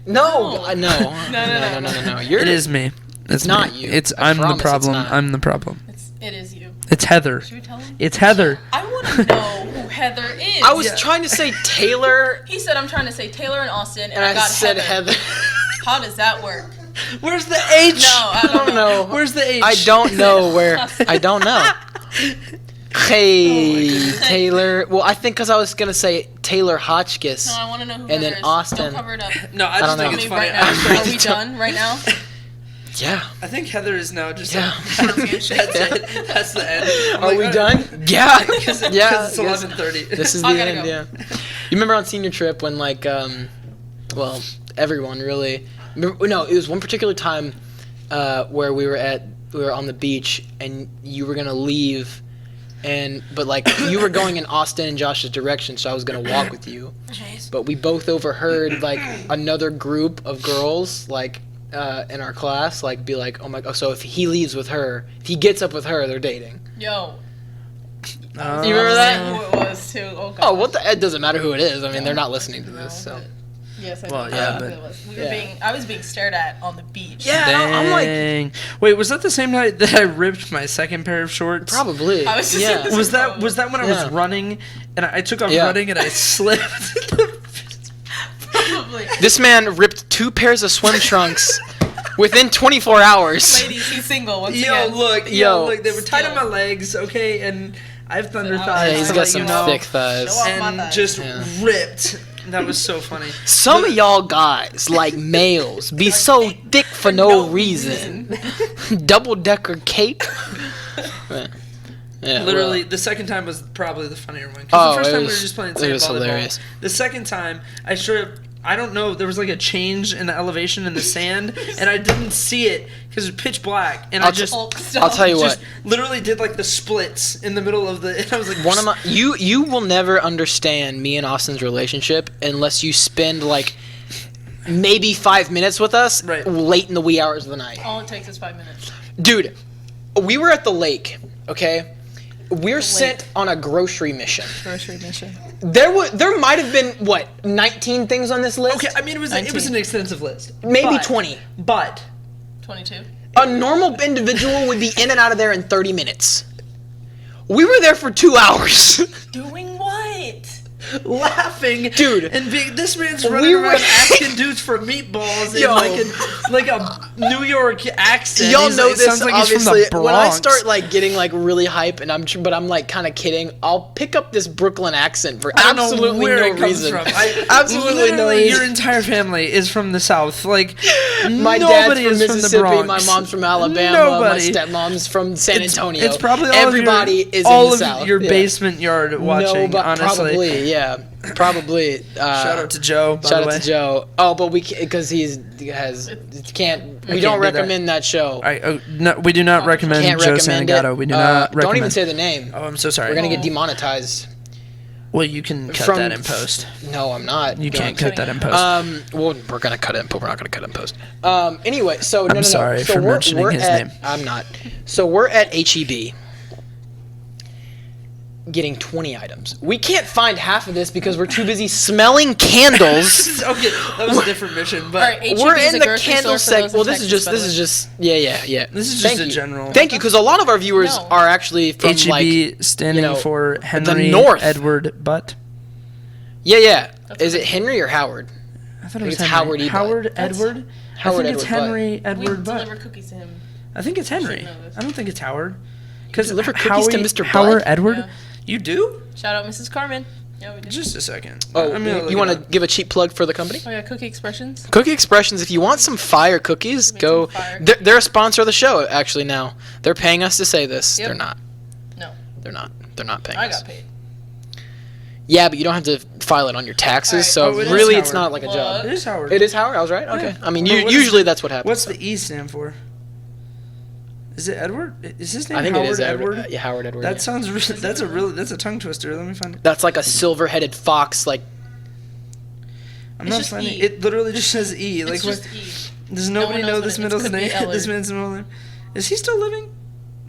No. No. No. You're. It is me. It's not me. you. It's I I'm the promise it's problem. not. I'm the problem. It is you. It's Heather. Should we tell him? It's Heather. I want to know who Heather is. I was Yeah. trying to say Taylor, He said I'm trying to say Taylor and Austin, and and I got said Heather. Heather. How does that work? Where's the H? No, I I don't know. Where's the H? I don't know where. I don't know. Hey, goodness. Taylor. Well, I think because I was gonna say Taylor Hotchkiss. No, I want to know who And Heather then is. Austin. Don't cover it up. No, I don't just know. think Tell it's me funny. right now. I Are we don't- done right now? Yeah. I think Heather is now just Yeah. like, that's it. That's the end. I'm Are like, we all done? right. Yeah. Because Yeah. it's yes. 11:30. This is the I gotta end. go. Yeah. You remember on senior trip when like well, everyone really. No, it was one particular time where we were on the beach and you were gonna leave. But like you were going in Austin and Josh's direction, so I was gonna walk with you. But we both overheard like another group of girls like in our class like be like, oh my god, so if he leaves with her, if he gets up with her, they're dating. Yo. You remember that? Who it was too? Oh, God. Oh, what the? It doesn't matter who it is. I mean, they're not listening to this, so. Yes, I Well, know yeah, who but- it was. Yeah. I was being stared at on the beach. Yeah, I'm like Dang. Wait, was that the same night that I ripped my second pair of shorts? probably. I was just yeah. thinking Was that when I Yeah. was running and I took off Yeah. running and I slipped? Probably. This man ripped 2 pairs of swim trunks within 24 hours. Ladies, he's single once Yo, again. look, Yo. look, they were tight on Still. my legs, okay, and I have thunder Yeah, thighs. Yeah, he's to got let some you know, thick thighs. Show off. my and thighs. just Yeah. ripped. That was so funny. Some of y'all guys, like males, be so thick for no reason. Double decker cape. Yeah, Literally, the second time was probably the funnier one. Oh, Because the first it time we was- were just playing it sand was volleyball. hilarious. The second time, I don't know, there was like a change in the elevation in the sand, and I didn't see it because it was pitch black, and I I'll just Hulk I'll stuff. tell you just what. literally did like the splits in the middle of the. And I was like, One of my you will never understand me and Austin's relationship unless you spend like maybe 5 minutes with us Right. late in the wee hours of the night. All it takes is 5 minutes. Dude, we were at the lake, okay? We're lake. sent on a grocery mission. Grocery mission. There might have been what 19 things on this list. Okay, I mean it was 19. an extensive list. Maybe But- 20. But 22. A normal individual would be in and out of there in 30 minutes. We were there for 2 hours. Doing what? laughing, Dude. and this man's We running were- around asking dudes for meatballs in Yo. like a New York accent. Y'all He's know like, this sounds like obviously. he's from the When I Bronx. start like getting like really hype, and but I'm like kind of kidding. I'll pick up this Brooklyn accent for I don't know absolutely where no it comes reason. from. Absolutely no literally, reason. Your entire family is from the South. Like My nobody dad's is from from the Mississippi. Bronx. My mom's from Alabama. Nobody. My stepmom's from San Antonio. It's probably all everybody of your, is all in the of South. your Yeah. basement yard watching. No, but honestly, probably, yeah, probably. shout out to Joe. By shout the way. out to Joe. Oh, but we because he can't. We can't don't do that. recommend that show. No, we do not recommend Can't Joe recommend Santagato. it. We do not recommend. Don't even say the name. Oh, I'm so sorry. We're gonna get demonetized. Well, you can cut From- that in post. No, I'm not. You can't gonna cut that in post. Well, we're gonna cut it, but we're not gonna cut it in post. Anyway, so no. sorry So for we're mentioning his at, name. I'm not. So we're at HEB. getting 20 items. We can't find half of this because we're too busy smelling candles. Okay, that was a different mission, but Alright, H-E-B We're is in a the grocery candle store for those section. Well, in Texas, by the way. yeah. This is just Thank a you. general. Thank you, because a lot of our viewers No. are actually from HEB standing you know, for Henry north. Edward Butt. Yeah. That's Is what it Henry or Howard? I thought it I was think it's Henry. Howard E. Butt. Howard That's- Edward. Howard I think it's Edward Butt. Henry We Edward Butt. deliver cookies to him. I think it's Henry. should know this. I don't think it's Howard. Because deliver cookies to Mr. Howard Butt? Edward. Yeah. You do? Shout out Mrs. Carmen. Yeah, we did. Just a second. Oh, I'm gonna look you it want to up. give a cheap plug for the company? Oh yeah, Cookie Expressions. Cookie Expressions, if you want some fire cookies, Make go. some fire. They're a sponsor of the show, actually, now. They're paying us to say this. Yep. They're not. No, They're not. They're not paying I us. got paid. Yeah, but you don't have to file it on your taxes, Alright. so Oh, it is really it's Howard. not like a job. It is Howard. It is Howard? I was right? Okay. Yeah. I mean, Well, what is usually the- that's what happens. What's the E stand for? Is it Edward? Is his name I think Howard it is Edward? Yeah, Howard Edward. That yeah. sounds really. That's a tongue twister. Let me find it. That's like a silver-headed fox, like I'm It's not just finding. E. It literally just says E. Like It's what? just E. Does No nobody one know knows this what it is. middle's Could be name? Ellard. This man's middle name. Is he still living?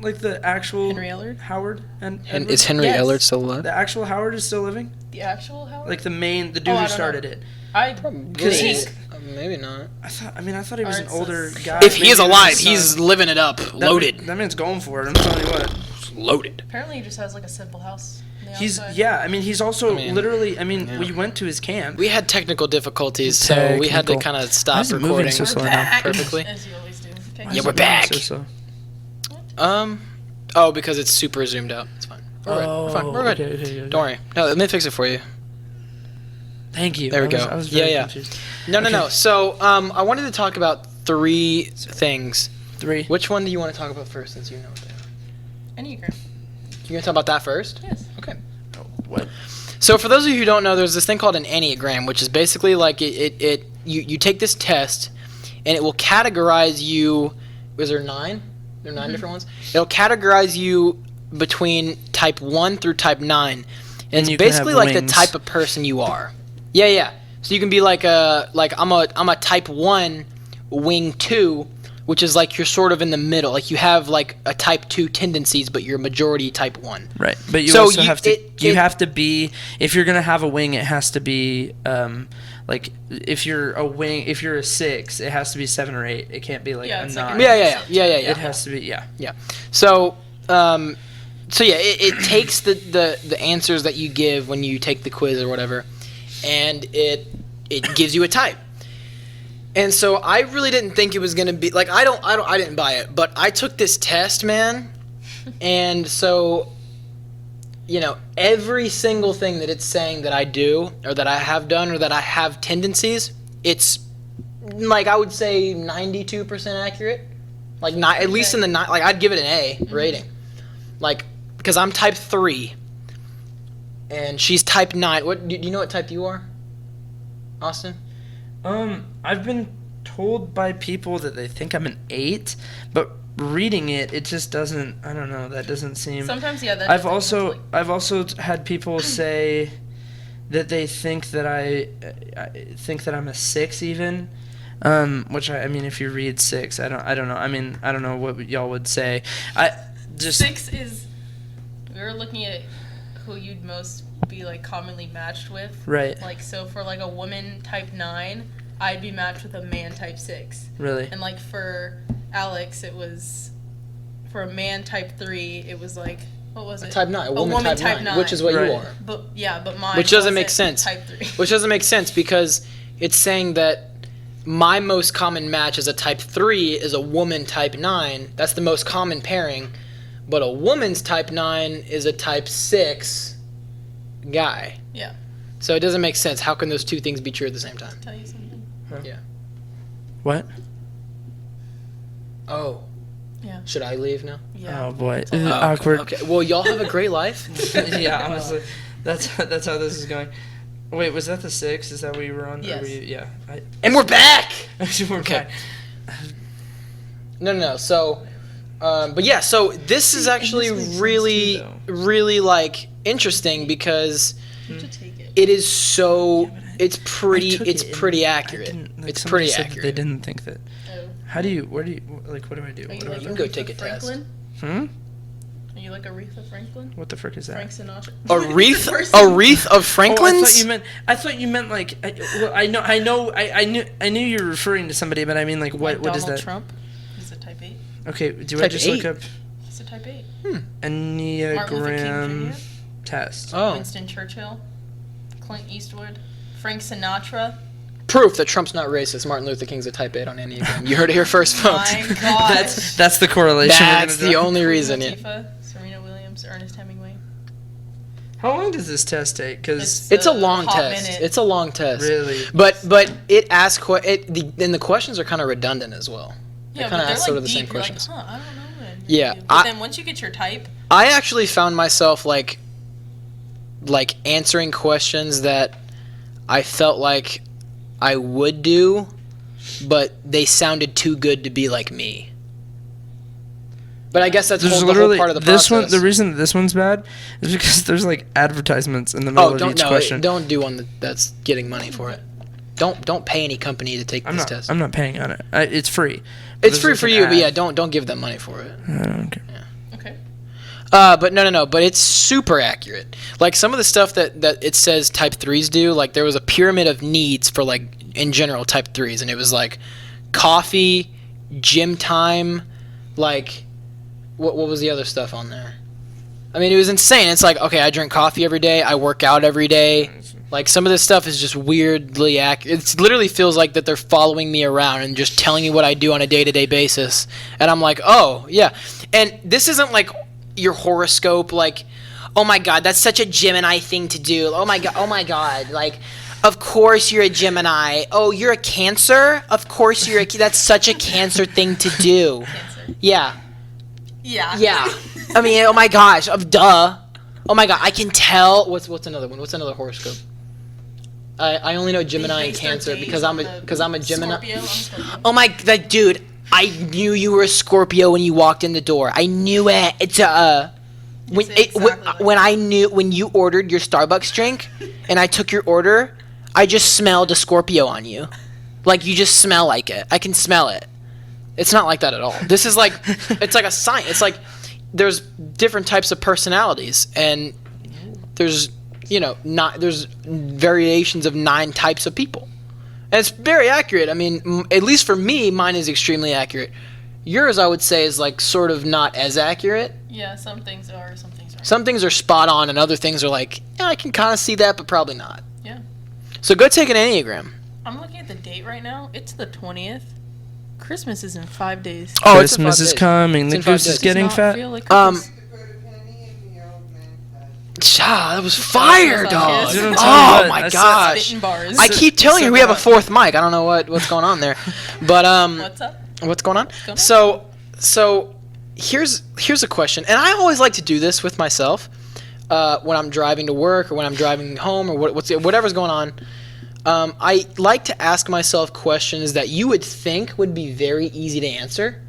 Like the actual Henry Ellard? Howard and and Edward? is Henry Yes. Ellard still alive? The actual Howard is still living? The actual Howard? Like the dude I who don't know. started it. I Because he's- maybe not. I thought he was an Alright, older so- guy. If he Maybe is it was alive, his he's son. living it up, That loaded, That man's going for it. I'm telling you what. loaded. apparently he just has like a simple house. on the He's outside. I mean, he's also I mean, literally. yeah. We went to his camp. We had technical difficulties, so we had to Technical. kind of Why stop is it moving recording. so We're slow now? back. Perfectly. As you always do. Okay. Yeah, we're back. So slow. Oh, because it's super zoomed out. It's fine. We're good. We're fine. We're good. Okay. Don't worry. No, let me fix it for you. Thank you. There we go. I was very Yeah. confused. No. Okay. So, I wanted to talk about 3 things. 3. Which one do you want to talk about first, since you know what they are? Enneagram. You gonna talk about that first? Yes. Okay. What? So for those of you who don't know, there's this thing called an Enneagram, which is basically like you take this test, and it will categorize you. Was there 9? There are 9 different ones. It'll categorize you between type 1 through type 9, and it's you can basically have like the wings. type of person you are. Yeah. So you can be like I'm a type 1 wing 2, which is like you're sort of in the middle. Like you have like a type 2 tendencies, but you're majority type 1. Right, but you So also you- have to. it- you it- have to be. If you're gonna have a wing, it has to be. Like if you're a wing, if you're a 6, it has to be 7 or 8. It can't be like Yeah, a it's like 9. a- Yeah. It has to be. Yeah. So, it takes the answers that you give when you take the quiz or whatever, and it gives you a type. And so I really didn't think it was gonna be like I didn't buy it, but I took this test, man, and so every single thing that it's saying that I do or that I have done or that I have tendencies, it's like I would say 92% accurate. Like not at least in the like I'd give it an A rating. Like because I'm type 3 and she's type 9. What do you know what type you are? Austin? I've been told by people that they think I'm an 8, but reading it, it just doesn't. I don't know. That doesn't seem. Sometimes, yeah. That I've doesn't also had people say that they think that I think that I'm a 6 even. Which I mean, if you read 6, I don't know. I mean, I don't know what y'all would say. I just 6 is. We were looking at who you'd most be like commonly matched with. right. Like so, for like a woman type 9, I'd be matched with a man type 6. Really. And like for Alex, it was for a man type 3. It was like what was it? Type 9. A A woman, woman type 9, which is what Right. you are. But yeah, but mine. Which doesn't make wasn't sense. Type 3. Which doesn't make sense because it's saying that my most common match as a type 3 is a woman type 9. That's the most common pairing. But a woman's type 9 is a type 6 guy. Yeah. So it doesn't make sense. How can those two things be true at the same time? Tell you something. What? Oh. Yeah. Should I leave now? Yeah. Oh boy. It's all This is about- awkward. Okay. Well, y'all have a great life. Yeah, honestly, that's how this is going. Wait, was that the 6? Is that what you were on? Or Yes. were you, yeah. And we're back! We're Okay. back. No. So, but yeah, so this is actually this makes sense really, too, really like interesting because You should take it. it is so. It's I pretty. took It's it and pretty I accurate. didn't- like, It's somebody pretty said that accurate. They didn't think that. Oh. How do you? Where do you? Like, what do I do? Are What you do I like do? can go looking take for a test. Franklin? Hmm? Are You like Aretha Franklin? What the frick is that? Frank Sinatra. A wreath? Person. A wreath of Franklins? I thought you meant like. I knew you were referring to somebody, but I mean like what? Like What is Donald that? Trump. He's a type 8. Okay, do I Type just 8? look up He's a type 8. Enneagram Martin Luther King Jr. test? Oh. Winston Churchill. Clint Eastwood. Frank Sinatra. Proof that Trump's not racist. Martin Luther King's a type 8 on Enneagram. You heard it here first, folks. My God. That's the correlation. we're That's gonna the draw. only reason. Yeah. Latifah, Serena Williams, Ernest Hemingway. How long does this test take? Because It's a long hot test. minute. It's a long test. really, But it asks and the questions are kind of redundant as well. Yeah, kinda but they're ask sort of the deep. same You're questions. Like, I don't know. Man. Yeah, But then once you get your type, I actually found myself like answering questions that I felt like I would do, but they sounded too good to be like me. But I guess that's there's the literally whole part of the this process. one. The reason that this one's bad is because there's like advertisements in the middle of each question. don't do one that's getting money for it. Don't pay any company to take this test. I'm not paying on it. It's free. It's free for you, but yeah, don't give them money for it. I don't care. okay. But no. But it's super accurate. Like some of the stuff that it says type 3s do, like there was a pyramid of needs for like in general type 3s, and it was like coffee, gym time, like what was the other stuff on there? I mean, it was insane. It's like, okay, I drink coffee every day, I work out every day. Like some of this stuff is just weirdly accurate. It literally feels like that they're following me around and just telling me what I do on a day-to-day basis. And I'm like, oh yeah. And this isn't like your horoscope, like, oh my god, that's such a Gemini thing to do. Oh my god, like, of course you're a Gemini. Oh, you're a Cancer? Of course you're that's such a Cancer thing to do. Cancer. Yeah. Yeah. I mean, oh my gosh, duh. Oh my god, I can tell. What's another one? What's another horoscope? I only know Gemini and Cancer because I'm a Gemini. Scorpio, I'm Scorpio. Oh my, that dude! I knew you were a Scorpio when you walked in the door. I knew it. It's when you ordered your Starbucks drink, and I took your order, I just smelled a Scorpio on you. Like you just smell like it. I can smell it. It's not like that at all. This is like, it's like a sign. It's like there's different types of personalities, and there's there's variations of 9 types of people. And it's very accurate. I mean, at least for me, mine is extremely accurate. Yours, I would say, is like sort of not as accurate. Yeah, some things are, some things aren't. Some things are spot on, and other things are like, yeah, I can kind of see that, but probably not. Yeah. So go take an Enneagram. I'm looking at the date right now. It's the 20th. Christmas is in 5 days. Oh, it's in 5 Christmas is days. coming. It's The in 5 goose days. is getting Does not fat. feel like Um, Christmas. That was fire, That's dog. not Dude, I'm good. telling you Oh what, my I said- gosh. Spitting bars. I keep telling so you we have a bad. 4th mic. I don't know what's going on there, but What's up? what's going on? going on? So here's a question, and I always like to do this with myself when I'm driving to work or when I'm driving home or whatever's going on. I like to ask myself questions that you would think would be very easy to answer,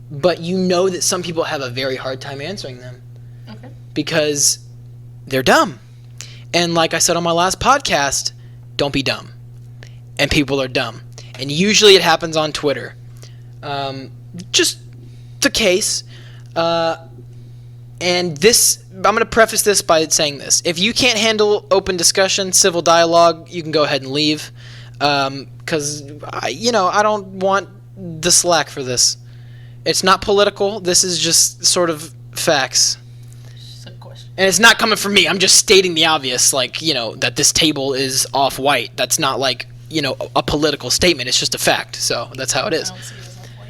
but you know that some people have a very hard time answering them Okay. because they're dumb. And like I said on my last podcast, don't be dumb. And people are dumb. And usually it happens on Twitter. Just the case. And this, I'm going to preface this by saying this. If you can't handle open discussion, civil dialogue, you can go ahead and leave. Because, I don't want the slack for this. It's not political. This is just sort of facts. Just a question. And it's not coming from me. I'm just stating the obvious, like, that this table is off-white. That's not like, a political statement. It's just a fact. So that's how it I is. don't see it as white.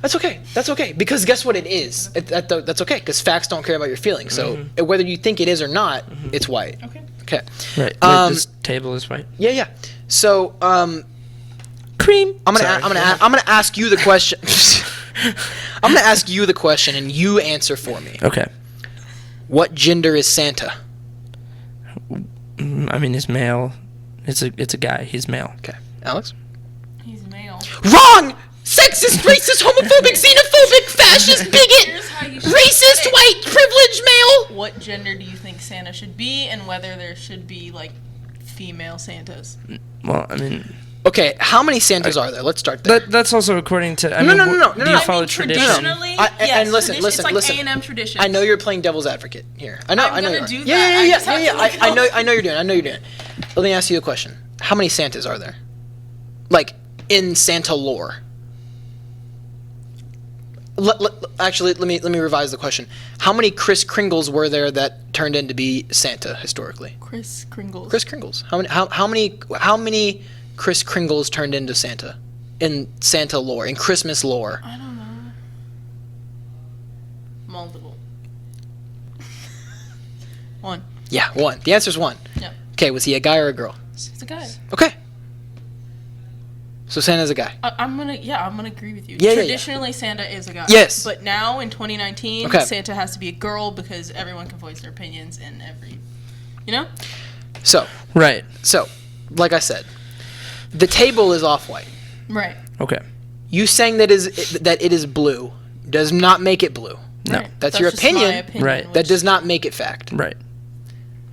That's okay. That's okay. Because guess what it is? That's okay. Because facts don't care about your feelings. So whether you think it is or not, it's white. Okay. Okay. Right. This table is white. Yeah. So, Cream. I'm gonna ask you the question. I'm gonna ask you the question, and you answer for me. Okay. What gender is Santa? I mean, he's male. It's a guy. He's male. Okay, Alex. He's male. Wrong! Sexist, racist, homophobic, xenophobic, fascist, bigot, Here's how you should racist, say it. white, privileged male. What gender do you think Santa should be, and whether there should be like female Santas? Well, I mean, Okay, how many Santas are there? Let's start there. That's also according to. No. Do you follow tradition? Traditionally, I- yes, and listen, tradition, listen, it's like listen. A&M tradition. I know you're playing devil's advocate here. I know. I'm I know. gonna you are. do Yeah, that. I just have to look I know. up. I know you're doing. it. Let me ask you a question. How many Santas are there? Like in Santa lore. Actually, let me revise the question. How many Kris Kringles were there that turned into be Santa historically? Kris Kringles. Kris Kringles. How many Kris Kringles turned into Santa in Santa lore, in Christmas lore? I don't know. Multiple. One. Yeah, one. The answer's one. Yeah. Okay, was he a guy or a girl? It's a guy. Okay. So Santa's a guy. I'm gonna agree with you. Yeah. Traditionally, Santa is a guy. Yes. But now in 2019, Okay. Santa has to be a girl because everyone can voice their opinions in every, you know. So, Right. like I said, the table is off-white. Right. Okay. You saying that it is blue does not make it blue. No. Right. That's your just my opinion. Right. That which- does not make it fact. Right.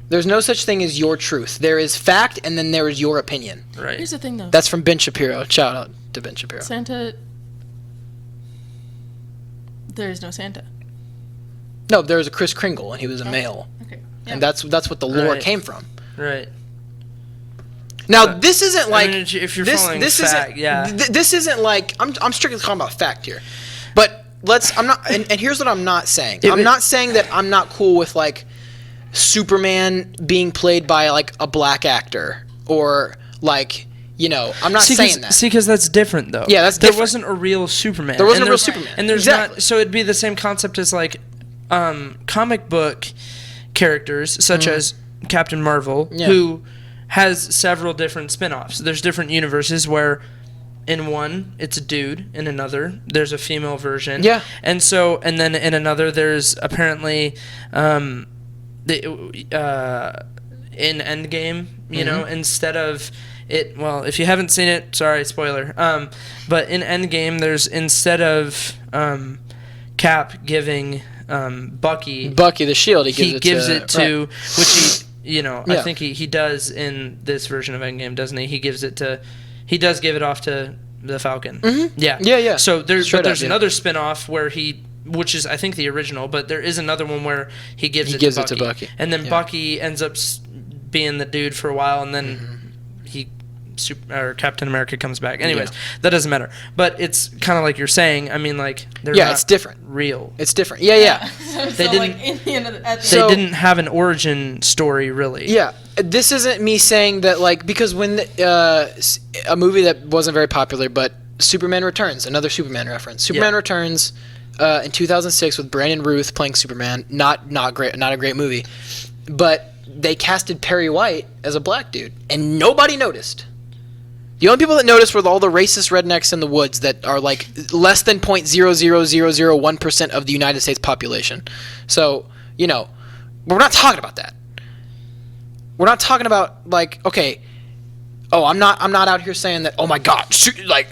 There's no such thing as your truth. There is fact, and then there is your opinion. Right. Here's the thing, though. That's from Ben Shapiro. Shout out to Ben Shapiro. Santa. There is no Santa. No, there was a Kris Kringle, and he was a male, Okay. Yeah. and that's what the lore Right. came from. Right. Now, this isn't like I mean, if you're this. following This fact, isn't. yeah. This isn't like I'm strictly talking about fact here, but I'm not. And here's what I'm not saying. I'm not saying that I'm not cool with like Superman being played by like a black actor or like I'm not saying that. See, because that's different though. Yeah, that's there different. wasn't a real Superman. There wasn't And a real there's- Superman. And there's Exactly. not. So it'd be the same concept as like comic book characters such as Captain Marvel, Yeah. who has several different spin-offs. There's different universes where in one it's a dude, in another there's a female version. Yeah. And then in another there's apparently in Endgame, you know, instead of it, well, if you haven't seen it, sorry, spoiler. But in Endgame, there's instead of Cap giving Bucky the shield. He gives it to right. which he, I Yeah. think he does in this version of Endgame, doesn't he? He does give it off to the Falcon. Mhm. Yeah. Yeah. So there's Straight there's up, yeah. another spin-off where which is I think the original, but there is another one where he gives it to Bucky. And then Yeah. Bucky ends up being the dude for a while, and then Captain America comes back. Anyways, that doesn't matter. But it's kind of like you're saying. I mean, like they're not it's different. real. It's different. Yeah. So They like in the end of the, at the They So- didn't have an origin story really. Yeah, this isn't me saying that like because when a movie that wasn't very popular, but Superman Returns, another Superman reference. Superman Returns in 2006 with Brandon Routh playing Superman. Not great, not a great movie, but they casted Perry White as a black dude, and nobody noticed. The only people that noticed were all the racist rednecks in the woods that are like less than 0.00001% of the United States population. So, we're not talking about that. We're not talking about like, okay, I'm not out here saying that, oh my god, like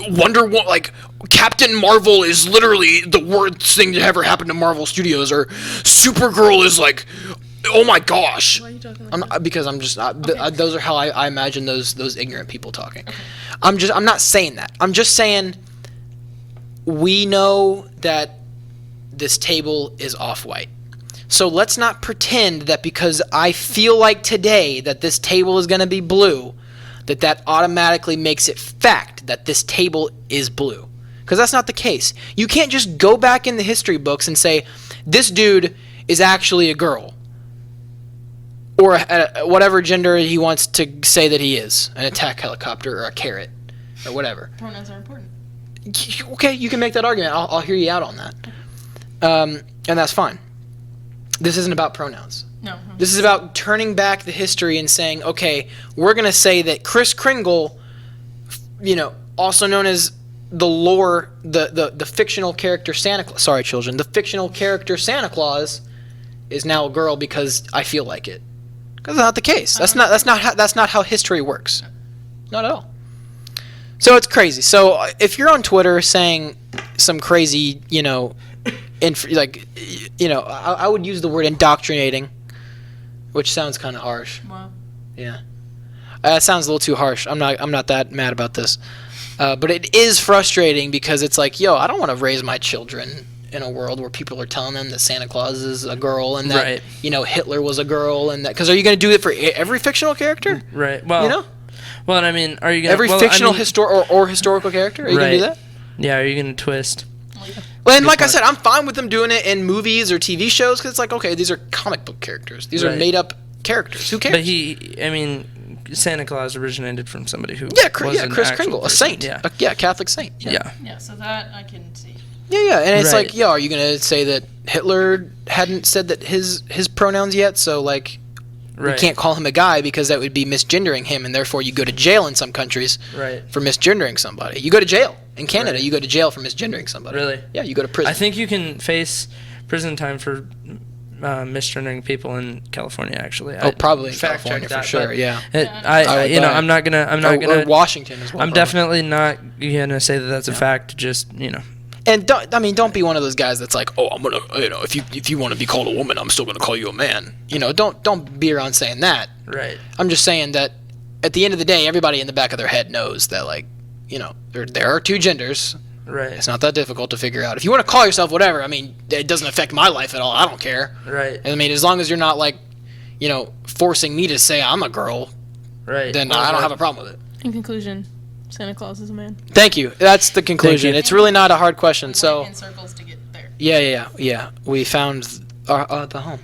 Wonder Woman, like Captain Marvel is literally the worst thing to ever happen to Marvel Studios, or Supergirl is like, oh my gosh. Why are you talking like I'm not, because I'm just those are how I imagine those ignorant people talking. I'm not saying that. I'm just saying we know that this table is off-white. So let's not pretend that because I feel like today that this table is going to be blue, that automatically makes it fact that this table is blue. Because that's not the case. You can't just go back in the history books and say, this dude is actually a girl. Or whatever gender he wants to say that he is. An attack helicopter or a carrot. Or whatever. pronouns are important. Okay, you can make that argument. I'll hear you out on that. And that's fine. This isn't about pronouns. No. This is about turning back the history and saying, okay, we're going to say that Kris Kringle, also known as the lore, the fictional character Santa Claus. Sorry, children. The fictional character Santa Claus is now a girl because I feel like it. Because that's not the case. That's not how history works. Not at all. So it's crazy. So if you're on Twitter saying some crazy, I would use the word indoctrinating, which sounds kind of harsh. Wow. Yeah. sounds a little too harsh. I'm not that mad about this. But it is frustrating because it's like, yo, I don't want to raise my children in a world where people are telling them that Santa Claus is a girl and that Right. Hitler was a girl and that, because are you going to do it for every fictional character? Right. Well, well, I mean, are you gonna Every fictional or historical character? Are you going to do that? Yeah. Are you gonna twist? Well, and like I point. said, I'm fine with them doing it in movies or TV shows because it's like, okay, these are comic book characters. These are Right. made up characters. Who cares? But Santa Claus originated from somebody who Chris was an actual Kringle, a person. saint. Yeah. Catholic saint. Yeah. Yeah, so that I can see. Yeah, and it's Right. like, are you gonna say that Hitler hadn't said that his pronouns yet? So like, Right. we can't call him a guy because that would be misgendering him, and therefore you go to jail in some countries Right. for misgendering somebody. You go to jail in Canada. Right. You go to jail for misgendering somebody. Really? Yeah, you go to prison. I think you can face prison time for misgendering people in California. Actually. Probably in fact California check for sure. Yeah. I would you know, buy it. I'm not Or gonna. Washington as well. I'm probably. definitely not gonna say that that's a fact. Just And don't be one of those guys that's like, oh, I'm gonna, if you want to be called a woman, I'm still gonna call you a man. Don't be around saying that. right. I'm just saying that at the end of the day, everybody in the back of their head knows that, like, there are two genders. Right. It's not that difficult to figure out. If you want to call yourself whatever, I mean, it doesn't affect my life at all. I don't care. Right. I mean, as long as you're not like, forcing me to say I'm a girl, Right. then I don't have a problem with it. In conclusion, Santa Claus is a man. Thank you. That's the conclusion. you. It's really not a hard question. We So went in circles to get there. yeah. We found the home.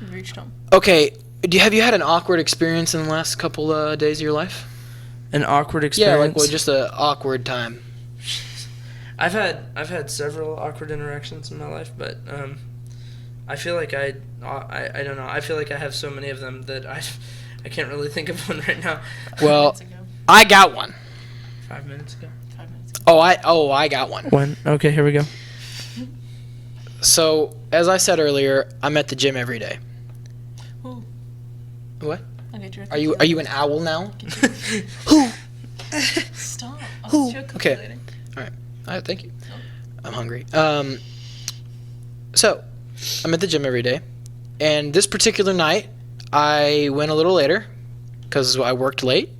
We reached home. Okay. Have you had an awkward experience in the last couple days of your life? An awkward Yeah, experience. like just an awkward time. I've had several awkward interactions in my life, but I feel like I don't know. I feel like I have so many of them that I can't really think of one right now. Well, 5 minutes ago. I got one. 5 minutes ago. 5 minutes ago. I got one. When? Okay, here we go. So, as I said earlier, I'm at the gym every day. Ooh. What? I'll get your Are you an owl now? Stop. Who? I'll get you a cookie Okay. later. All right, thank you. I'm hungry. So, I'm at the gym every day, and this particular night, I went a little later because I worked late,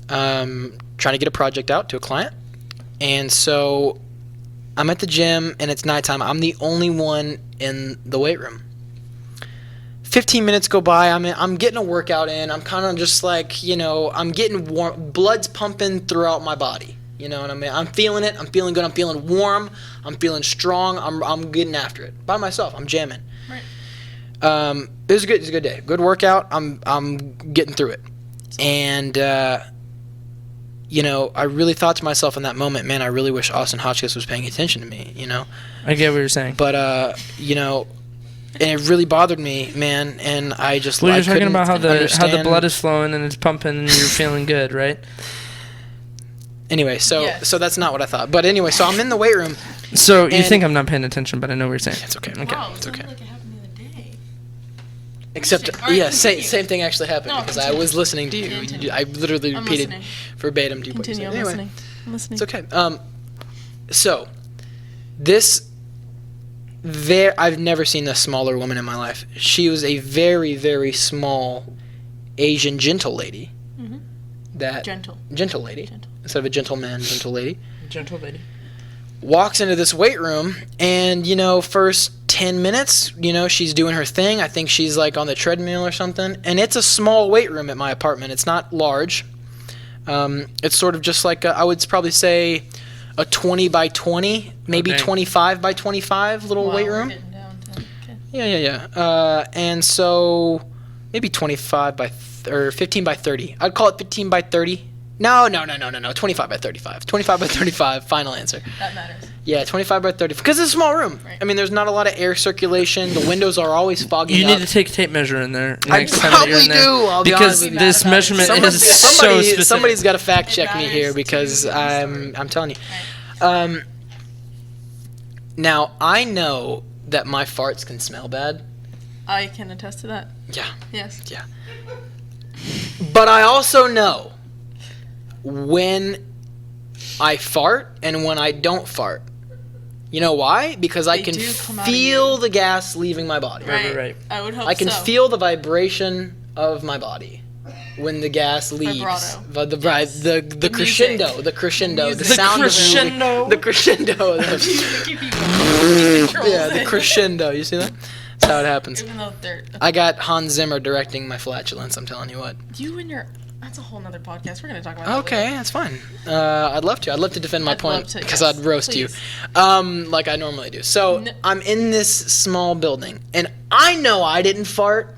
trying to get a project out to a client, and so I'm at the gym and it's nighttime. I'm the only one in the weight room. 15 minutes go by. I'm getting a workout in. I'm kind of just like, I'm getting warm. Blood's pumping throughout my body. You know what I mean? I'm feeling it. I'm feeling good. I'm feeling warm. I'm feeling strong. I'm getting after it by myself. I'm jamming. Right. It was a good day. Good workout. I'm getting through it. And I really thought to myself in that moment, man, I really wish Austin Hotchkiss was paying attention to me. I get what you're saying. But and it really bothered me, man. And I just Well, I you're talking couldn't about how the understand- blood is flowing and it's pumping and you're feeling good, right? Anyway, so Yes. so that's not what I thought. But anyway, so I'm in the weight room. So you And- think I'm not paying attention, but I know what you're saying. It's okay. Okay. Wow, it It's sounded okay. like it happened the other day. Except, All right, yeah, continue. same thing actually happened No, because I continue. was listening to you. Continue. I literally I'm repeated listening. verbatim to you what you Continue. said. I'm Anyway, listening. I'm listening. it's okay. So I've never seen a smaller woman in my life. She was a very, very small Asian gentle lady. Mhm. Gentle lady. Gentle. Instead of a gentleman, gentle lady. Gentle lady. Walks into this weight room and first 10 minutes she's doing her thing. I think she's like on the treadmill or something, and it's a small weight room at my apartment. It's not large. It's sort of just like I would probably say a 20 by 20, maybe Okay. 25 by 25 little Wow, weight we're room. getting down to- okay. Yeah. And so maybe 25 by or 15 by 30. I'd call it 15 by 30. No. 25 by 35. 25 by 35. Final answer. That matters. Yeah, 25 by 30. Because it's a small room. Right. I mean, there's not a lot of air circulation. The windows are always foggy You up. need to take a tape measure in there I next time that you're in probably there. do, I'll be because honest with you. this Mad about it. measurement is so specific. Somebody's got to fact check It me here matters because to the I'm telling you. Right. Now, I know that my farts can smell bad. I can attest to that. Yeah. Yes. But I also know when I fart and when I don't fart. You know why? Because I They can do come out of feel the gas leaving my body. Right. I would hope I can so. feel the vibration of my body. when the gas leaves. Vibrato. But the Music. crescendo, the crescendo, the music. sound crescendo. of the crescendo. Yeah, the crescendo. crescendo. You see that? That's how it happens. Even though they're I got Hans Zimmer directing my flatulence. I'm telling you what. you and your. That's a whole nother podcast. We're gonna talk about. That Okay, later. that's fine. I'd love to. I'd love to defend my I'd point love to, because yes, I'd roast please. you, like I normally do. So I'm in this small building, and I know I didn't fart,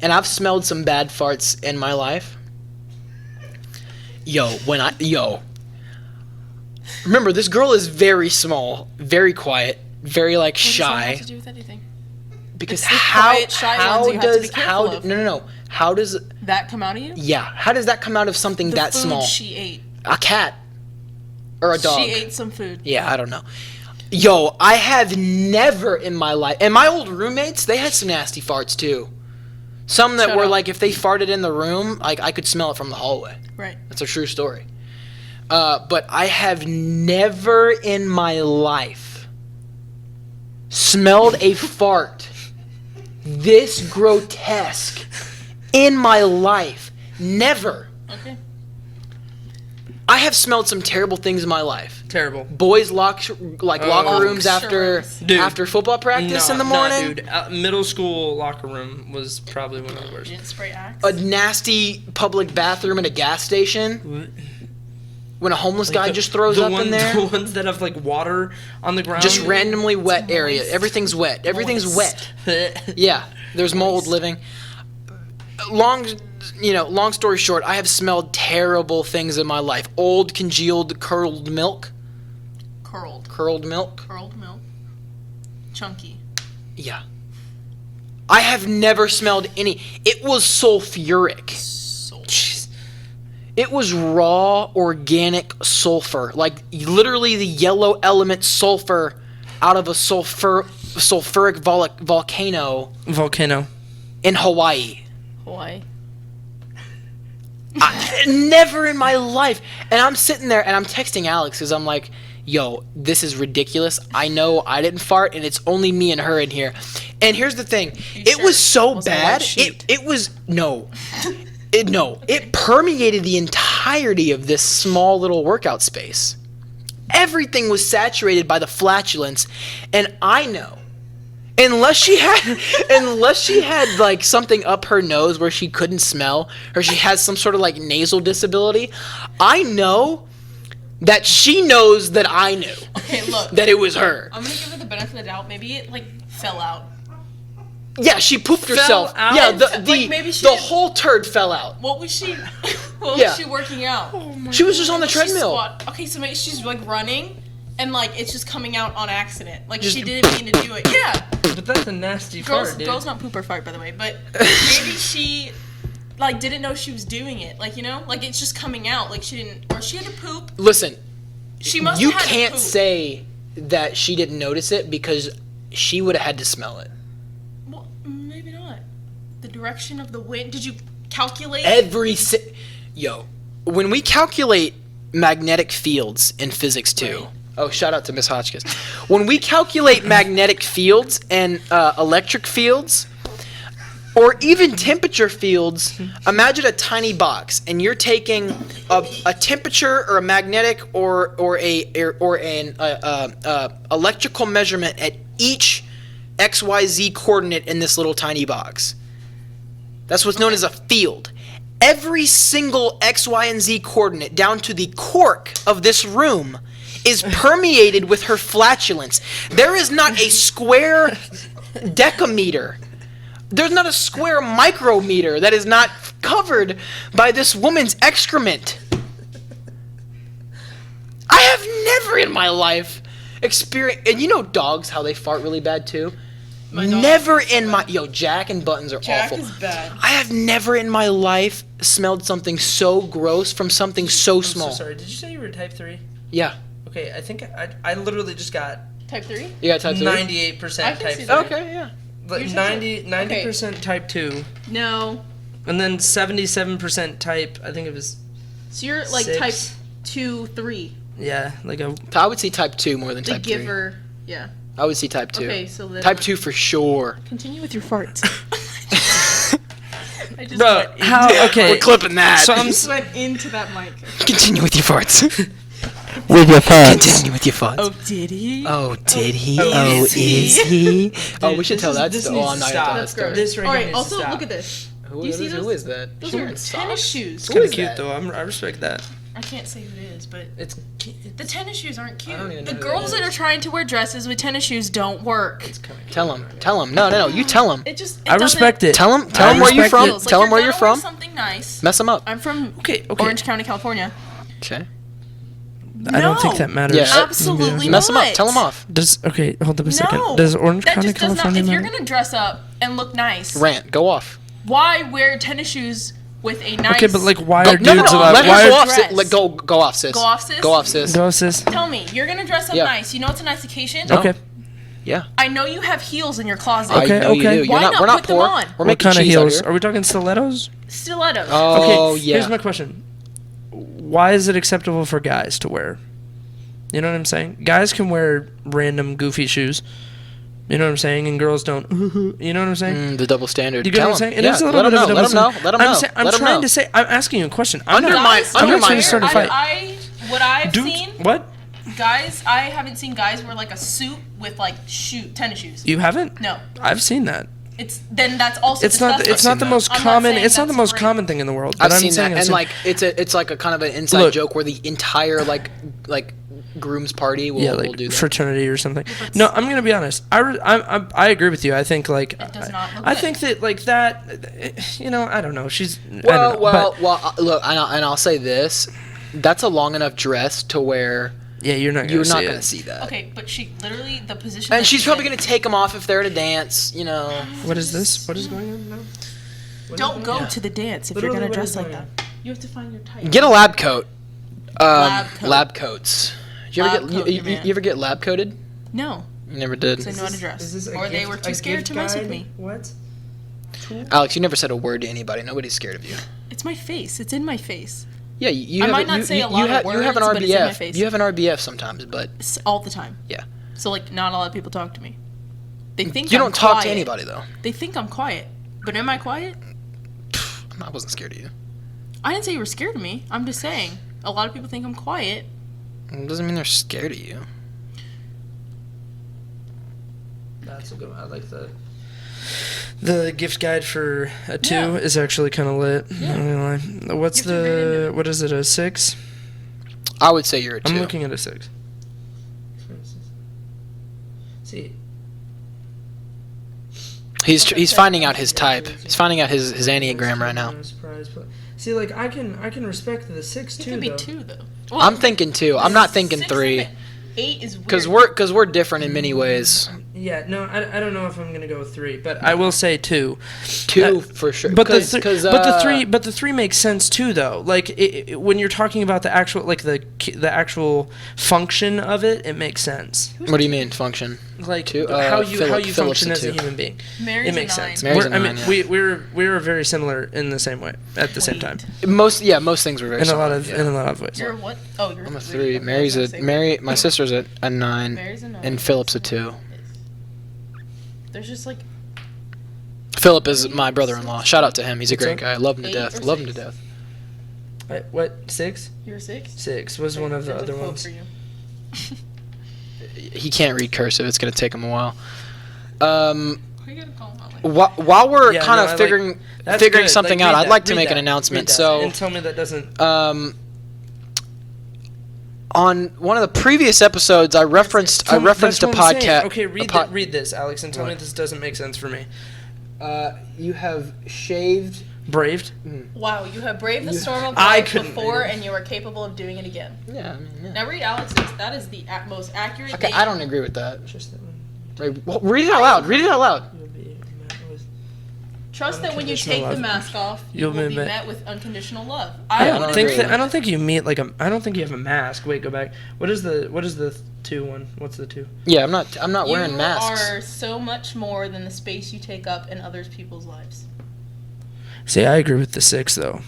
and I've smelled some bad farts in my life. Remember, this girl is very small, very quiet, very like What does that shy. have to do with anything? Because It's the how quiet, shy how ones you have to does be careful of. no how does That come out of you? how does that come out of something The that food small? she ate. A cat or a dog? She ate some food. Yeah, I don't know. Yo, I have never in my life, and my old roommates, they had some nasty farts too. Some that Shut were up. like, if they farted in the room, like I could smell it from the hallway. Right. That's a true story. But I have never in my life smelled a fart this grotesque in my life. Never. Okay. I have smelled some terrible things in my life. Terrible. Boys' locker rooms Locker after football practice in the morning. Dude. Middle school locker room was probably one of the worst. You didn't spray Axe? A nasty public bathroom at a gas station when a homeless guy just throws up in there. The ones that have like water on the ground. Just randomly wet It's area. moist. Everything's wet. Everything's Moist. wet. Yeah, there's mold living. Long story short, I have smelled terrible things in my life. Old, congealed, curled milk. Curled milk. milk. Chunky. Yeah. I have never smelled any. It was sulfuric. So Jeez. It was raw, organic sulfur. Like, literally the yellow element sulfur out of a sulfuric volcano in Hawaii. Hawaii. Never in my life. And I'm sitting there and I'm texting Alex because I'm like, yo, this is ridiculous. I know I didn't fart and it's only me and her in here. And here's the thing. It sure? was so Was it a white bad. sheet? It was, no. It permeated the entirety of this small little workout space. Everything was saturated by the flatulence. And I know, unless she had like something up her nose where she couldn't smell, or she has some sort of like nasal disability, I know that she knows that I knew Okay, look. that it was her. I'm gonna give her the benefit of the doubt. Maybe it like fell out. Yeah, she pooped herself. out? Yeah, Like, maybe she the didn't- whole turd fell out. What was she? What Yeah. was she working out? She was just on the Was she treadmill. squat- Okay, so maybe she's like running, and like it's just coming out on accident. Like Just- she didn't mean to do it. Yeah. But that's a nasty Girls, fart, dude. girls not poop or fart, by the way. But maybe she like didn't know she was doing it. Like like it's just coming out. Like she didn't, or she had to poop. Listen, She must. you have had can't to poop. say that she didn't notice it because she would have had to smell it. Well, maybe not. The direction of the wind. Did you calculate? Yo, when we calculate magnetic fields in physics 2. Right. Oh, shout out to Miss Hotchkiss. When we calculate magnetic fields and electric fields, or even temperature fields, imagine a tiny box, and you're taking a temperature or a magnetic or an electrical measurement at each XYZ coordinate in this little tiny box. That's what's known as a field. Every single X, Y, and Z coordinate down to the cork of this room is permeated with her flatulence. There is not a square decameter. There's not a square micrometer that is not covered by this woman's excrement. I have never in my life experienced, and you know dogs, how they fart really bad too? My dog Never is so in my, bad. yo, Jack and Buttons are Jack awful. is bad. I have never in my life smelled something so gross from something so I'm small. so sorry. Did you say you were type 3? Yeah. Okay, I think I literally just got Type 3? You got type 3? 98% I can type see 3. that. Okay, yeah. Like Yours is 90% type 2. No. And then 77% type, I think it was, So you're like 6. type 2, 3. yeah, like a, I would see type 2 more than The type 3. giver. Yeah. I would see type 2. Okay, so then Type 2 for sure. continue with your farts. I just Bro, went how? Okay. We're clipping that. So I'm. went into that mic. Continue with your farts. With your phone. Continue with your farts. Oh, did he? Oh, did he? Oh, Oh, is is he? Oh, we should This tell is- that this story. Oh, needs I'm to not stop. gonna tell that That's story. gross. This right All here right. needs to Also, stop. look at this. Who Do you is see who those? is that? Those She are wearing tennis socks? shoes. Who Kind is of cute that? though. I respect that. I can't say who it is, but It's. the tennis shoes aren't cute. I don't even know The who girls that that are is. trying to wear dresses with tennis shoes don't work. Tell him. Tell him. No. You tell him. It just. It I respect it. Tell him. I Tell him where you're respect from. it. Tell him where you're from. Something nice. Mess him up. I'm from Okay. Orange County, California. Okay. I don't think No. that matters. Yeah. Absolutely Mess him up. not. Tell him off. Does hold up a second. No. Does Orange that County, just does not. California If you're matter? gonna dress up and look nice, Rant. Go off. why wear tennis shoes with a nice? Okay, but like, why Go, are no, dudes no, allowed? let Why her go are off. dress? Go off, sis. Go off, sis? Go off, sis. go sis? Tell me, you're gonna dress up Yeah. nice. You know it's a nice occasion. No. Okay. Yeah. I know you have heels in your closet. Okay, I know you okay. do. Why not We're not put them poor. on? We're What making kind of cheese out heels? here. Are we talking stilettos? Stilettos. Oh, Okay. yeah. Here's my question. Why is it acceptable for guys to wear? You know what I'm saying? Guys can wear random goofy shoes. You know what I'm saying? And girls don't. You know what I'm saying? The double standard. You get Tell what I'm him. saying? It Yeah, is a little let bit him of a know. double Let him know. standard. Let him know. I'm Let him trying know. to say. I'm asking you a question. I'm Undermine- not, Guys, I'm not trying undermine- to start a fight. What I've Dude, seen, what? guys, I haven't seen guys wear like a suit with like tennis shoes. You haven't? No, I've seen that. that's also It's not. disgusting. It's not the that. most I'm not common. saying It's not the that's most great. common thing in the world. I've But I'm seen saying that, I've and seen- like it's like a kind of an inside Look. joke where the entire like groom's party will, yeah, will like do that. fraternity or something. that's- No, I'm gonna be honest. I agree with you. I think like It does not look I good. think that like that. You know, I don't know. She's I Well, don't know, but look, and I'll say this: that's a long enough dress to where yeah, you're not. you're gonna not see going it. to see that. Okay, but she literally the position. And that she's she's probably in- going to take them off if they're at a dance. You know. What is this? What is going on now? Don't go Yeah. to the dance if Literally, you're gonna what dress is like going that. You have to find your type. Get a lab coat. Lab coat. Lab coats. Did you ever Lab get coat, your man. you ever get lab coated? No, You never did. because I know how to dress. Is this a Or they gift- were too a scared gift to mess with guide? me. What? Alex, you never said a word to anybody. Nobody's scared of you. It's my face. It's in my face. Yeah, you I have might not you, say you, a lot you, of you have an words, but it's in my RBF. face. You have an RBF sometimes, but All the time. Yeah. So like, not a lot of people talk to me. They think you I'm don't talk to quiet. anybody though. They think I'm quiet, but am I quiet? I wasn't scared of you. I didn't say you were scared of me. I'm just saying a lot of people think I'm quiet. It doesn't mean they're scared of you. That's a good one. I like that. The gift guide for a 2 Yeah. is actually kind of lit. Yeah. Not gonna lie. What's You have to read into the it. what is it? A 6? I would say you're a 2. I'm looking at a 6. See, He's finding out his type. He's finding out his enneagram right now. See, like I can respect the 6 It too. could be though. 2 though. I'm thinking 2. I'm not thinking 6 3. and 8 is weird. Because we're different in many ways. Yeah, no, I don't know if I'm gonna go 3, but I will say 2. 2 for sure. But the Because 3 makes sense too, though. Like when you're talking about the actual like the actual function of it, it makes sense. What do you mean function? Like 2? how you Philip's function a as a 2. human being. Mary's It makes a 9. sense. Mary's a I 9, mean, yeah. we're very similar in the same way at the same time. Most things were very In a similar. lot of yeah. in a lot of ways. You're what? Oh, you're I'm a 3. 3. Mary's a my sister's a 9, Mary's a 9. and Philip's a 2. There's just like Philip is my brother-in-law. Shout out to him. He's a What's great up? guy. I love him to 8 death. or Love him to 6? death. What 6? you're 6. 6 was one of the There's a other quote ones. for you. He can't read cursive. It's gonna take him a while. Why you gotta call him out like While we're Yeah, kind no, of I like- figuring That's figuring good. something Like, out, read I'd that, like to read make an that, announcement. read that. So, and tell me that doesn't. on one of the previous episodes, I referenced Tell a me- that's what I'm saying. podcast. Okay, a read pod- read this, Alex, and tell me What? this doesn't make sense for me. You have shaved. Braved. wow, you have braved the storm of I life couldn't before, read it. and you are capable of doing it again. Yeah, I mean, yeah. Now read Alex's. That is the most accurate. Okay, thing. I don't agree with that. Just that one. Well, read it out loud. Read it out loud. You'll be met with- Trust that when you Unconditional take the love. mask off, You'll you will be be met- met with unconditional love. I don't don't would think agree that. with I don't think you meet like a. I don't think you have a mask. Wait, go back. What is the 2 one? What's the 2? Yeah, I'm not wearing you masks. are so much more than the space you take up in others people's lives. See, I agree with the 6 though.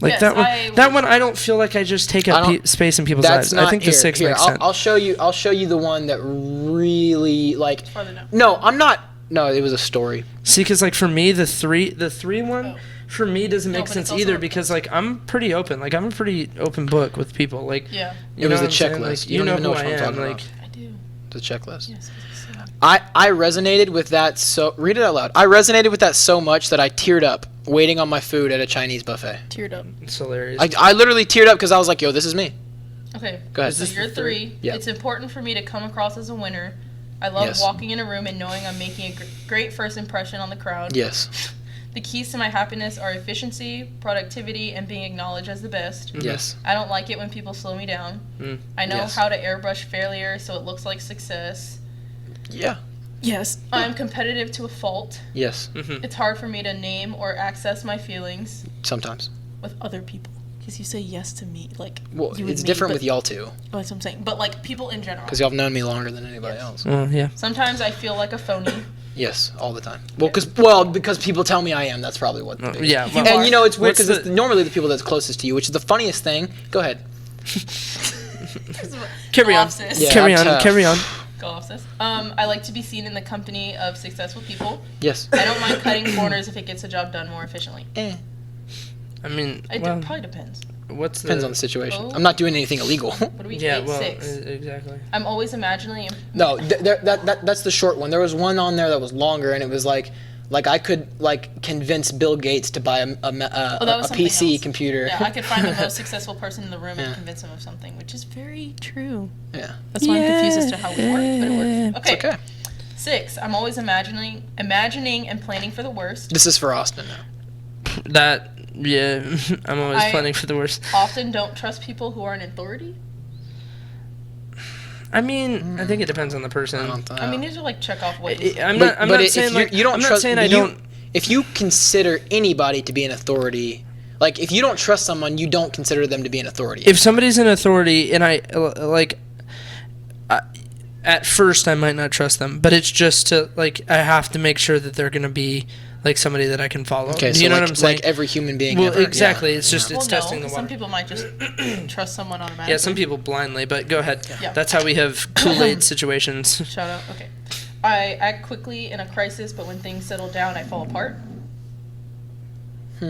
Like Yes, that one. I That would- one, I don't feel like I just take I up don't- space in people's That's lives. not I think here. the 6 Here, makes I'll, sense. I'll show you. I'll show you the one that really like. Farther down. No, I'm not. No, it was a story. See, because like for me, the three one Oh. for me doesn't make but sense it's also either a- because like I'm pretty open. Like I'm a pretty open book with people. Like Yeah, you It was know the what I'm saying? checklist. Like, You don't know even know who which I one I'm am. talking Like about. I do. The checklist. Yes. I resonated with that so read it out loud. I resonated with that so much that I teared up waiting on my food at a Chinese buffet. Teared up. it's hilarious. I literally teared up because I was like, yo, this is me. Okay. Go ahead. So this you're the 3. Yeah. It's important for me to come across as a winner. I love Yes. walking in a room and knowing I'm making a great first impression on the crowd. Yes. The keys to my happiness are efficiency, productivity, and being acknowledged as the best. Yes. I don't like it when people slow me down. Mm. I know Yes. how to airbrush failure so it looks like success. Yeah. Yes. I'm competitive to a fault. Yes. Mhm. It's hard for me to name or access my feelings Sometimes. with other people. Because you say yes to me, like, Well, you and it's me, different but- with y'all two Oh, that's what I'm saying. But, like, people in general. because y'all have known me longer than anybody Yes. else. Well, yeah. Sometimes I feel like a phony. Yes, all the time. Well, because people tell me I am. That's probably what. The biggest- Yeah. You well, are. And you know it's weird What's because it's the- normally the people that's closest to you, which is the funniest thing. Go ahead. Carry on. Synopsis. Yeah. Carry I'm on. tough. Carry on. Go off, sis. I like to be seen in the company of successful people. Yes. I don't mind cutting corners if it gets the job done more efficiently. I mean, It well, probably depends. what's the? Depends on the situation. Oh. I'm not doing anything illegal. What do we Yeah. take? Well, 6. exactly. I'm always imagining. No, that's the short one. There was one on there that was longer, and it was like I could like convince Bill Gates to buy that a was something PC else. computer. Yeah, I could find the most successful person in the room Yeah. and convince him of something, which is very true. Yeah. That's why I'm confused as to how we work, but it works. It's okay. 6. I'm always imagining and planning for the worst. This is for Austin now. That. Yeah. I'm always I- planning for the worst. Often don't trust people who are in authority. I mean, I think it depends on the person. I don't know. I mean, these are like check off ways. I'm But not if saying you're- like you don't I'm not trust. saying I you- don't. If you consider anybody to be an authority, like if you don't trust someone, you don't consider them to be an authority. If somebody's an authority and I like, at first I might not trust them, but it's just to like I have to make sure that they're gonna be like somebody that I can follow. Okay, Do so you know like, what I'm saying? like every human being. Well, ever. exactly. Yeah. It's just Yeah. it's testing the some water. people might just trust someone automatically. Yeah, some people blindly, but go ahead. Yeah. That's how we have Kool-Aid situations. Shout out. Okay. I act quickly in a crisis, but when things settle down, I fall apart.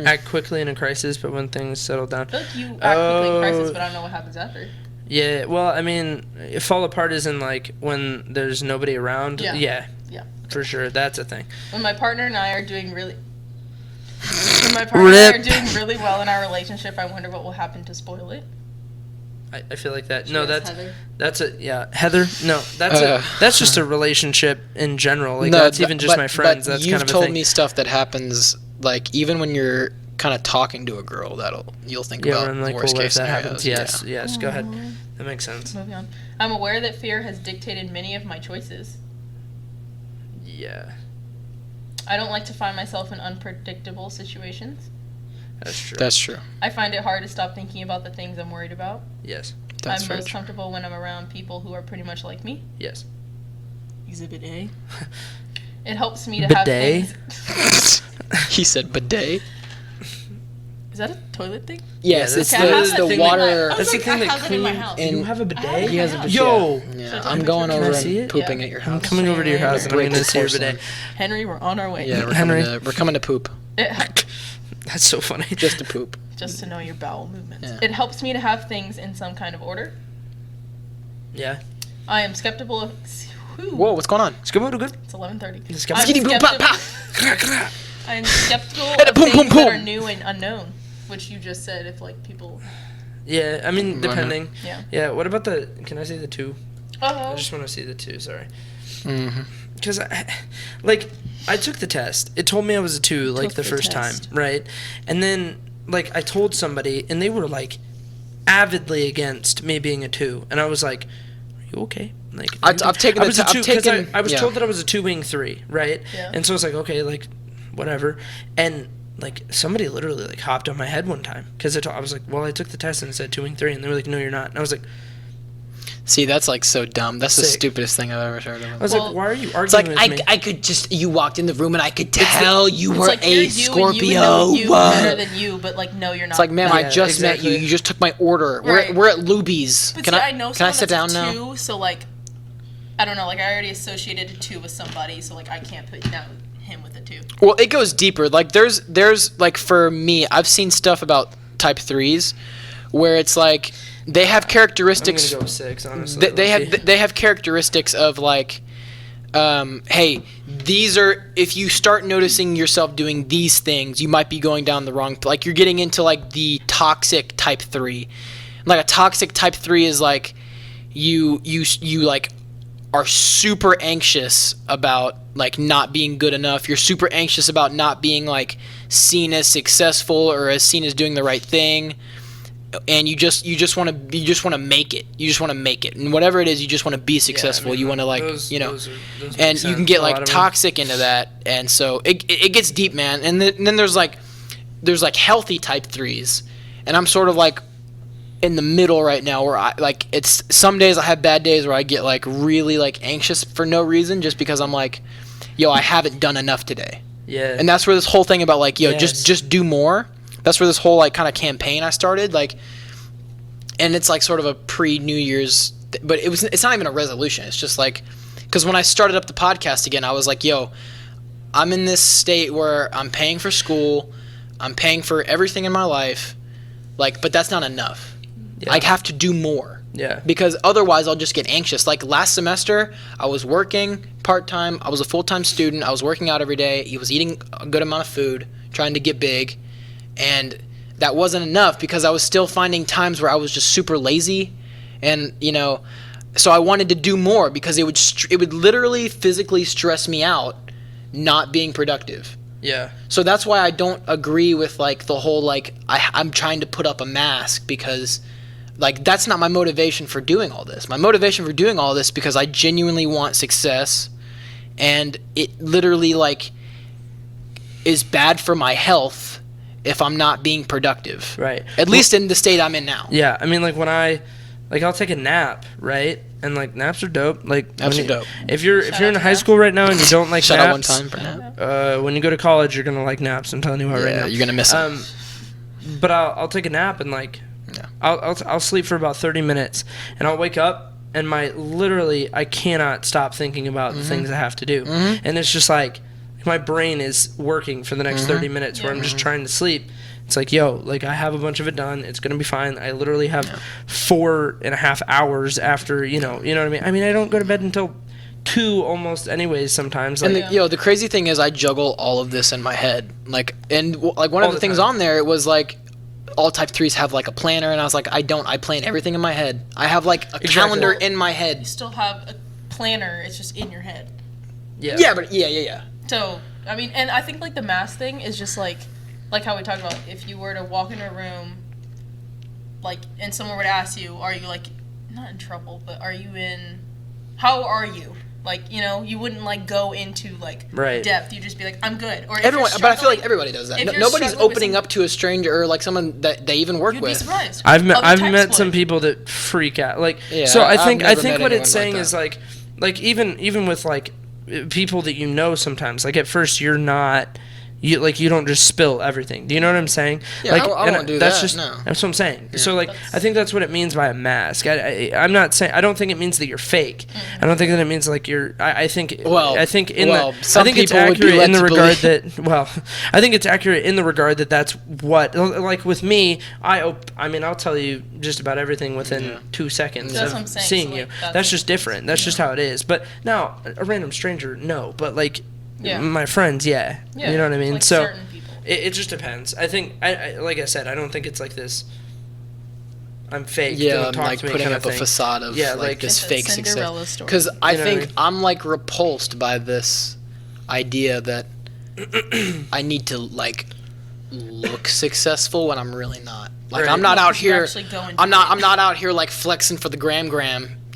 Act quickly in a crisis, but when things settle down. I feel like you act quickly in crisis, Oh. but I don't know what happens after. Yeah, well, I mean, fall apart isn't like when there's nobody around. Yeah. Yeah, Yeah. for sure. That's a thing. When my partner and I are doing really. When my partner and I are Rip. doing really well in our relationship, I wonder what will happen to spoil it. I feel like that. No, Yes, that's Heather. that's a yeah, Heather. No, that's just a relationship in general. Like No, that's but- even just but- my friends. But That's you've kind of a told thing. me stuff that happens, like even when you're kind of talking to a girl, you'll think Yeah, about I'm the like, worst well, if case that scenarios. happens, yes, yes. Go ahead. That makes sense. Moving on. I'm aware that fear has dictated many of my choices. Yeah, I don't like to find myself in unpredictable situations. that's true. That's true. I find it hard to stop thinking about the things I'm worried about. Yes, That's I'm very most true. comfortable when I'm around people who are pretty much like me. yes. Exhibit A. It helps me to have Bidet? things. He said bidet. Is that a toilet thing? Yes, that's it's Okay, I have the, that the thing in my- water. I was That's the like, thing I that have it in my clean- house. And You have a I bidet? have it in He has a my bidet. house. Yo! Yeah, Should I I'm take a going picture? over Can I see and it? pooping Yeah. at your I'm house. coming over to your house and I'm Break gonna the see your porcelain. bidet. Henry, we're on our way. Yeah, Henry. we're coming to poop. That's so funny. Just to poop. Just to know your bowel movements. Yeah. It helps me to have things in some kind of order. Yeah. I am skeptical of. Whew, Whoa, what's going on? It's good. Good. It's 11:30. It's I'm good. Skitty boom, pop, skeptical- pop. I'm skeptical Hey, of boom, things boom, that are boom. new and unknown, which you just said. If like people, Yeah, I mean, depending. yeah. Yeah. What about the? Can I see the 2? I Oh, just want to see the 2. Sorry. Mhm. Because I took the test. It told me I was a 2 like Took the the first test. time, right? And then like I told somebody, and they were like avidly against me being a 2, and I was like, "Are you okay?" Like I've taken I the was a I've 2 'cause taken- I was yeah. told that I was a 2 wing 3, right? Yeah. And so I was like, okay, like whatever, and. Like somebody literally like hopped on my head one time because I was like, well, I took the test and it said 2 wing 3, and they were like, no, you're not. And I was like, See, that's like so dumb. That's the Sick. stupidest thing I've ever heard I of. was Well, like, why are you It's arguing like with me? I could just you walked in the room and I could tell you it's were like a you're you Scorpio. and you know you Whoa. better than you, but like no, you're not. It's like, ma'am, I Yeah, just met exactly. you. You just took my order. Right. We're at Luby's. But Can see, I I know can I someone sit that's down a now? 2, so like, I don't know, like I already associated a 2 with somebody, so like I can't put down him with a 2. Well, it goes deeper. Like there's like for me, I've seen stuff about type 3s where it's like they have characteristics. I'm gonna go 6, honestly. They have characteristics of like, hey, these are, if you start noticing yourself doing these things, you might be going down the wrong, like you're getting into like the toxic type 3. Like a toxic type 3 is like you like are super anxious about like not being good enough. You're super anxious about not being like seen as successful or as seen as doing the right thing. And you just want to make it. You just want to make it, and whatever it is, you just want to be successful. You want to like, those and make you can sense, get a lot like of them. toxic into that, and so it gets deep, man. And then there's like healthy type 3s, and I'm sort of like in the middle right now, where I like it's some days I have bad days where I get like really like anxious for no reason, just because I'm like, yo, I haven't done enough today. Yeah. And that's where this whole thing about like, yo, Yes. just do more. That's where this whole like kind of campaign I started, like, and it's like sort of a pre-New Year's, but it's not even a resolution. It's just like, because when I started up the podcast again, I was like, yo, I'm in this state where I'm paying for school, I'm paying for everything in my life, like, but that's not enough. Yeah. I have to do more. Yeah. Because otherwise I'll just get anxious. Like last semester, I was working part-time, I was a full-time student, I was working out every day, I was eating a good amount of food, trying to get big, and that wasn't enough because I was still finding times where I was just super lazy, and so I wanted to do more because it would literally physically stress me out not being productive. Yeah. So that's why I don't agree with like the whole like I'm trying to put up a mask, because like that's not my motivation for doing all this. My motivation for doing all this because I genuinely want success, and it literally like is bad for my health if I'm not being productive. Right. At least in the state I'm in now. Yeah, I mean, like when I'll take a nap, right? And like naps are dope. Like Naps when are dope. If you're Shout in out to high naps. school right now and you don't like Shut out one naps, time for nap. when you go to college, you're gonna like naps. I'm telling you what right now. You're gonna miss them. But I'll take a nap and like Yeah. I'll sleep for about 30 minutes and I'll wake up and I cannot stop thinking about the things I have to do, and it's just like my brain is working for the next 30 minutes where I'm just trying to sleep. It's like, yo, like I have a bunch of it done. It's gonna be fine. I literally have 4.5 hours after, you know what I mean. I mean, I don't go to bed until 2 almost, anyways. Sometimes, like, And the crazy thing is, I juggle all of this in my head. Like, and like one of All the the things time. on there, it was like all type 3s have like a planner, and I was like, I don't. I plan everything in my head. I have like a calendar in my You head. still have a planner, it's just in your head. Yeah, but yeah. So, I mean, and I think like the mask thing is just like how we talked about, if you were to walk into a room, like, and someone were to ask you, are you like, not in trouble, but how are you? Like, you wouldn't like go into like Right. depth. You just be like, I'm good. Or if Everyone, you're but I feel like struggling, everybody does that. if you're Nobody's struggling with opening some- up to a stranger or like someone that they even work you'd be with. surprised. I've met Other type some split. people that freak out. Like, Yeah, so I I've think never met what anyone it's saying like is that. like even with like people that sometimes, like at first you don't just spill everything. Do you know what I'm saying? Yeah, like, I and won't do that's that, Just, no. That's what I'm saying. So like, That's- I think that's what it means by a mask. I'm not saying, I don't think it means that you're fake. I don't think that it means like you're. I think some it's people would be accurate led in the to regard believe- that I think it's accurate in the regard that that's what, like with me, I'll tell you just about everything within 2 seconds That's of what I'm saying, seeing so, you. like, That's just different. That's just how it is. But now a random stranger, no. But like Yeah. my friends, yeah. Yeah, You know what I mean? like So certain people. it just depends. I think I like I said, I don't think it's like this. I'm fake. Yeah, don't I'm talk like to me putting kind up of a thing. facade of Yeah, like like- this It's a fake success. Cinderella story. Because I You know what I think mean? I'm like repulsed by this idea that I need to like look successful when I'm really not. Like Right. I'm not No, out 'cause you're here. actually going I'm to not. it. I'm not out here like flexing for the gram.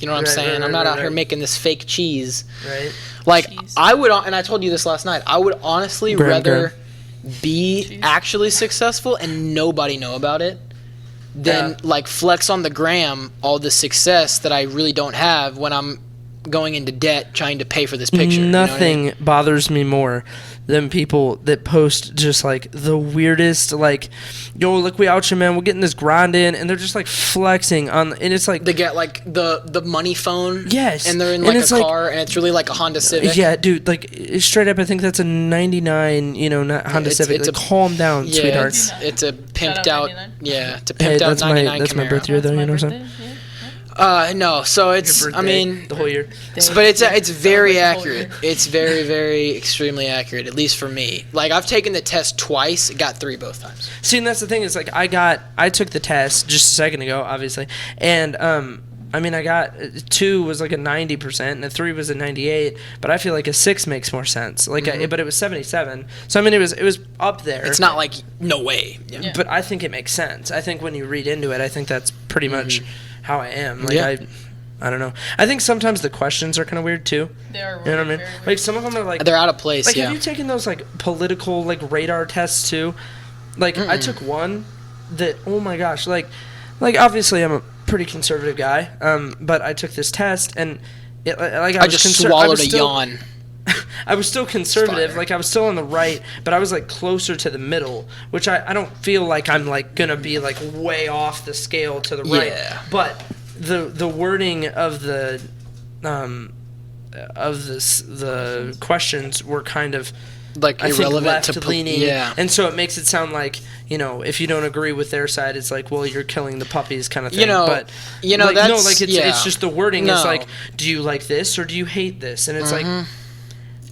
You know what I'm Right, saying? right, I'm not right, out here right. making this fake cheese. Right. Like Cheese. I would, and I told you this last night. I would honestly Graham, rather be Cheese. actually successful and nobody know about it than Yeah. like flex on the gram all the success that I really don't have when I'm going into debt trying to pay for this picture. You know what I Nothing mean? bothers me more than people that post just like the weirdest, like, yo, look, we out here, man, we're getting this grind in, and they're just like flexing on, and it's like, They get like the money phone. Yes. And they're in And like it's a like- car, and it's really like a Honda Civic. yeah, dude, like straight up, I think that's a 99, not Honda It's- Civic. it's like, a- calm down, Yeah, sweetheart. it's a pimped out out. 99. Yeah, it's a Hey, pimped out that's 99 my Camaro. birth year, though. That's You know my what I'm saying? birthday, yeah. No, so it's. Your I birthday, mean, the whole year. but it's very Celebrate the whole accurate. year. It's very, very extremely accurate. At least for me. Like I've taken the test twice, got 3 both times. See, and that's the thing is like I took the test just a second ago, obviously, and I mean, I got 2 was like a 90%, and a 3 was a 98. But I feel like a 6 makes more sense. Like, but it was 77. So I mean, it was up there. It's not like no way. Yeah. Yeah. But I think it makes sense. I think when you read into it, I think that's pretty much how I am. Like Yeah. I don't know. I think sometimes the questions are kind of weird too. They are You know what I really mean? very weird. Like some of them are like They're out of place. like yeah. have you taken those like political like radar tests too? Like I took one that oh my gosh, like obviously I'm a pretty conservative guy, but I took this test and it, like I was just I swallowed was a still- yawn. I was still conservative, fire. like I was still on the right, but I was like closer to the middle, which I don't feel like I'm like gonna be like way off the scale to the right. Yeah. But the wording of the the questions were kind of Like I think irrelevant left to leaning, Yeah. and so it makes it sound like if you don't agree with their side, it's like well you're killing the puppies kind of thing. But like, no, that's like yeah. it's just the wording No. is like do you like this or do you hate this, and it's like.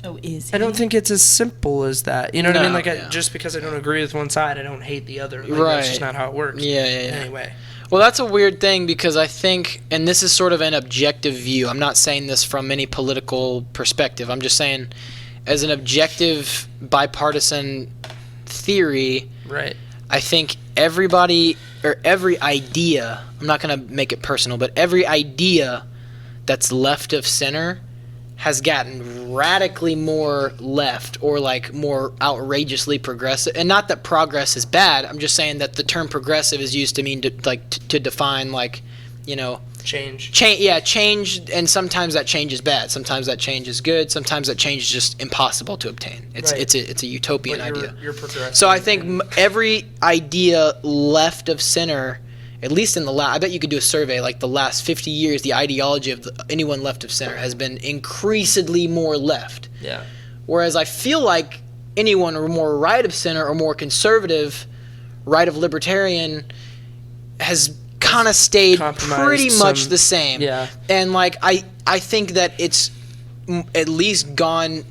Oh, is I don't think it's as simple as that. You know what I mean? No, Like, yeah. just because I don't agree with one side, I don't hate the other. Like, Right. That's just not how it works. Yeah. Anyway. Well, that's a weird thing because I think, and this is sort of an objective view. I'm not saying this from any political perspective. I'm just saying, as an objective, bipartisan theory, Right. I think everybody or every idea, I'm not going to make it personal, but every idea that's left of center has gotten radically more left or like more outrageously progressive. And not that progress is bad. I'm just saying that the term progressive is used to mean to define like, Change. change, and sometimes that change is bad. Sometimes that change is good. Sometimes that change is just impossible to obtain. It's Right. it's a utopian But idea. you're progressive. So I think every idea left of center, at least in the last, I bet you could do a survey, like the last 50 years, the ideology of anyone left of center has been increasingly more left. Yeah. Whereas I feel like anyone more right of center or more conservative, right of libertarian, has kind of stayed Compromised pretty much some- the same. Yeah. And like I think that it's at least gone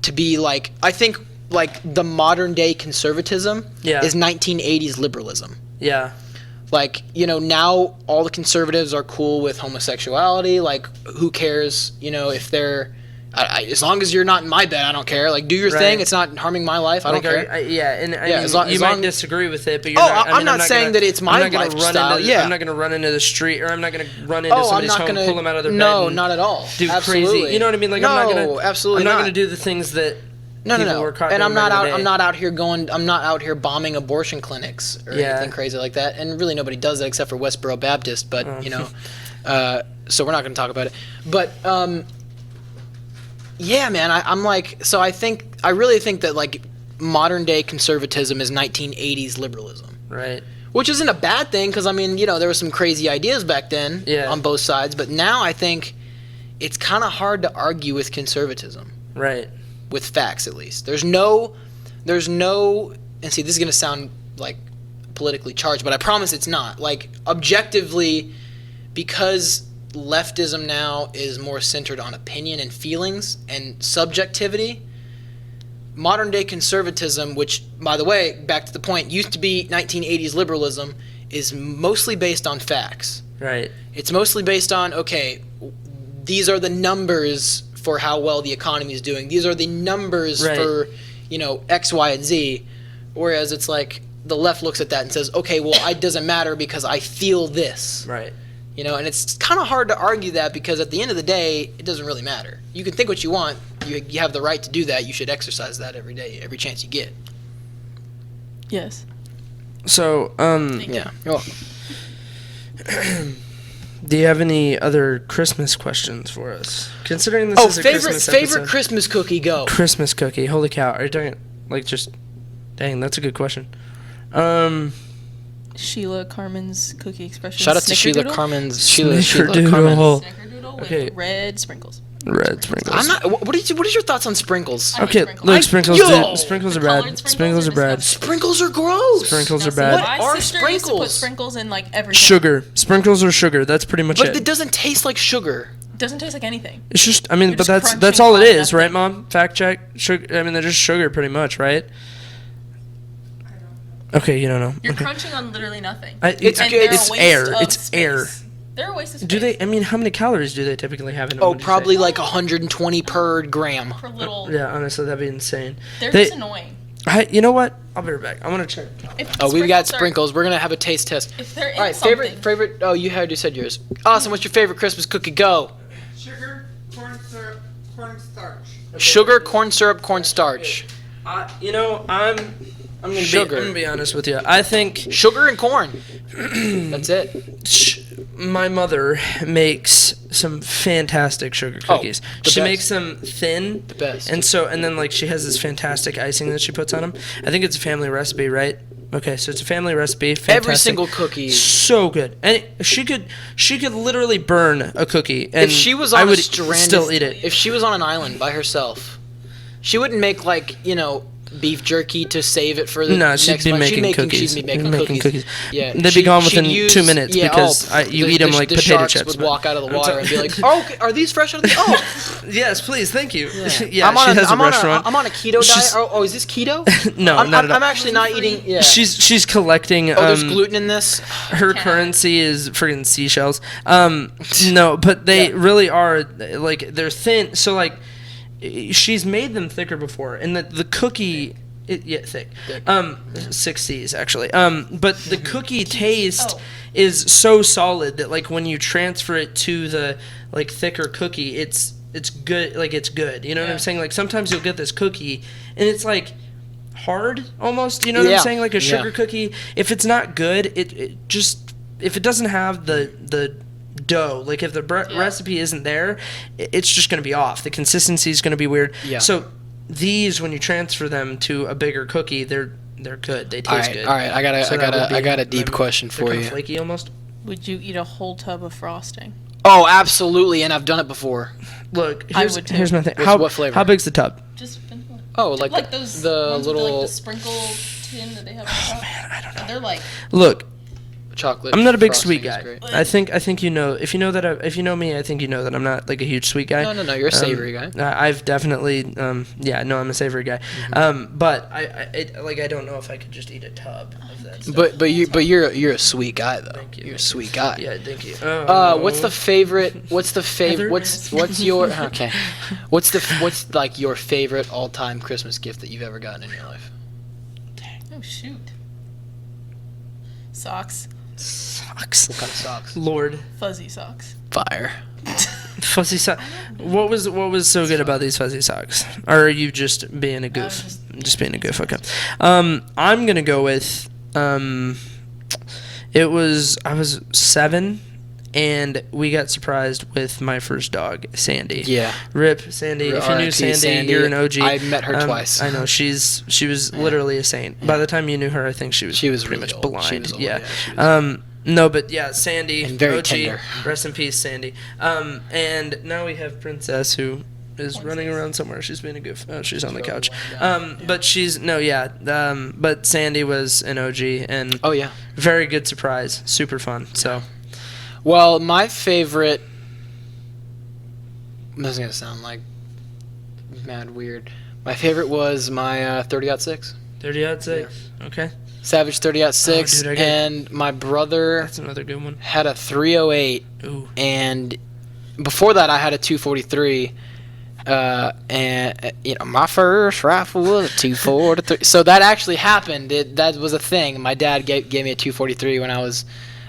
to be like, I think like the modern day conservatism Yeah. is 1980s liberalism. Yeah. Like, now all the conservatives are cool with homosexuality. Like, who cares, if they're, as long as you're not in my bed, I don't care. Like, do your Right. thing. It's not harming my life. I Like, don't care. yeah, and I Yeah, mean, as long- you as might long- disagree with it, but you're Oh, not. I'm not saying that it's my I'm not gonna lifestyle, Run into, yeah. I'm not gonna run into the street, or I'm not gonna run into I'm somebody's not home, gonna. pull them out of their bed. No, and not at all. do Absolutely. crazy. You know what I mean? Like, no, I'm not gonna. absolutely I'm not not. gonna do the things that. No. people were caught And I'm doing not back out. in the I'm day. not out here going. I'm not out here bombing abortion clinics or Yeah. anything crazy like that. And really, nobody does that except for Westboro Baptist. But so we're not going to talk about it. But yeah, man, I'm like. So I really think that like modern day conservatism is 1980s liberalism. Right. Which isn't a bad thing because, I mean, there were some crazy ideas back then on both sides. But now I think it's kind of hard to argue with conservatism, Right. with facts at least. There's no, and see, this is going to sound like politically charged, but I promise it's not. Like, objectively, because leftism now is more centered on opinion and feelings and subjectivity, modern day conservatism, which, by the way, back to the point, used to be 1980s liberalism, is mostly based on facts. Right. It's mostly based on, okay, these are the numbers for how well the economy is doing. These are the numbers Right. for, X, Y, and Z. Whereas it's like the left looks at that and says, okay, well, it doesn't matter because I feel this. Right. And it's kind of hard to argue that because at the end of the day, it doesn't really matter. You can think what you want. You have the right to do that. You should exercise that every day, every chance you get. Yes. So, Yeah. Well, Do you have any other Christmas questions for us? Considering this is a Christmas favorite episode. Christmas cookie, go. Christmas cookie. Holy cow. Are you talking, like, just... Dang, that's a good question. Sheila Carmen's Cookie Expression. Shout out to Sheila Snickerdoodle? Carmen's. Sheila Snickerdoodle. Carmen. Snickerdoodle with Okay. red sprinkles. Red sprinkles. I'm not. What is your thoughts on sprinkles? I hate Okay, sprinkles. look, sprinkles, Yo! sprinkles are The bad. colored Sprinkles are bad. disgusting. Sprinkles are gross. Sprinkles Now, are see, bad. My What are sister used to put sprinkles? sprinkles in like everything. Sugar. Sprinkles are sugar. That's pretty much But it. it doesn't taste like sugar. It doesn't taste like anything. It's just, I mean, You're but just that's crunching all it on is, right, nothing. Mom? Fact check. Sugar. I mean, they're just sugar, pretty much, right? Okay, you don't know. You're Okay. crunching on literally nothing. It's And good. they're a It's waste air. of It's space. air. They're a waste of space. Do they? I mean, how many calories do they typically have in them? Oh, would you say? probably like 120 per gram. For little. Yeah, honestly, that'd be insane. They're They- just annoying. You know what? I'll be right back. I want to check. If Oh, we've got are- sprinkles. We're gonna have a taste test. If they're in All right, something. favorite. Oh, you said yours. Awesome. What's your favorite Christmas cookie? Go. Sugar, corn syrup, cornstarch. Sugar, corn syrup, cornstarch. You know, I'm gonna Sugar. I'm gonna be honest with you. I think Sugar and corn. That's it. my mother makes some fantastic sugar Oh, cookies. the She best. makes them thin. The best. And then like she has this fantastic icing that she puts on them. I think it's a family recipe, right? Okay, so it's a family recipe. Fantastic. Every single cookie. So good, and she could literally burn a cookie, and If she was I on a would stranded, still eat it. If she was on an island by herself, she wouldn't make like beef jerky to save it for the No, next she'd be month. making cookies. She'd be making cookies. Yeah, They'd be gone she'd within 2 minutes because you eat them like the potato sharks chips. would but- walk out of the I'm water sorry. and be like, "Oh, okay, are these fresh out of the?" Oh, Yes, please, thank you. Yeah, yeah. I'm on she a, has I'm a on restaurant. I'm on a keto diet. She's- Oh, is this keto? No, I'm, not at all. I'm actually not eating. Yeah. She's collecting. oh, there's gluten in this. Her currency is friggin' seashells. No, but they really are like they're thin. So like, she's made them thicker before, and the cookie. Thick. 6 C's actually. But the cookie taste Oh. is so solid that like when you transfer it to the like thicker cookie, it's good. Like it's good. You know what I'm Yeah. saying? Like sometimes you'll get this cookie and it's like hard almost. You know what Yeah. I'm saying? Like a Yeah. sugar cookie. If it's not good, it just if it doesn't have the dough, like if the recipe isn't there, it's just gonna be off. The consistency is gonna be weird. Yeah. So these, when you transfer them to a bigger cookie, they're good. They taste good. All right. I So that would got be a deep my- question they're for kinda you. Flaky almost. Would you eat a whole tub of frosting? Oh, absolutely, and I've done it before. Look, I here's, would too. here's my thing. What flavor? How big's the tub? Just vanilla. Oh, like those the ones with, little like, the sprinkle tin that they have. Oh man, I don't know. They're like Look, chocolate. I'm not a big frosting sweet is guy. great. I think you know. If you know that, if you know me, I think you know that I'm not like a huge sweet guy. No, you're a savory guy. I've definitely, I'm a savory guy. But I don't know if I could just eat a tub of that stuff. But you're a sweet guy though. Thank you. You're a sweet guy. Yeah, thank you. What's the favorite? Heather? What's your okay? What's like your favorite all-time Christmas gift that you've ever gotten in your life? oh shoot. Socks, socks? What kind of socks? Lord, fuzzy socks. Fire. fuzzy socks. What was so good about these fuzzy socks? Or are you just being a goof? Just being a goof. Okay. I'm gonna go with I was 7. And we got surprised with my first dog, Sandy. Yeah. Rip, Sandy. If you knew R.I.P. Sandy, you're an OG. I met her twice. I know she was literally a saint. By the time you knew her, I think she was She was pretty really much old. blind. She was old, Yeah. yeah, she was No, but yeah, Sandy, And very OG. tender. Rest in peace, Sandy. And now we have Princess, who is running around somewhere. She's being a goof. Oh, she's on the couch. But but Sandy was an OG and Oh yeah. very good surprise. Super fun. So. Well, my favorite. This is gonna sound like mad weird. My favorite was my 30-06. 30-06. Okay. Savage 30-06, Oh, dude, I got- and my brother That's another good one. had a 308, Ooh. and before that I had a 243. And my first rifle was a 243. So that actually happened. That was a thing. My dad gave me a 243 when I was.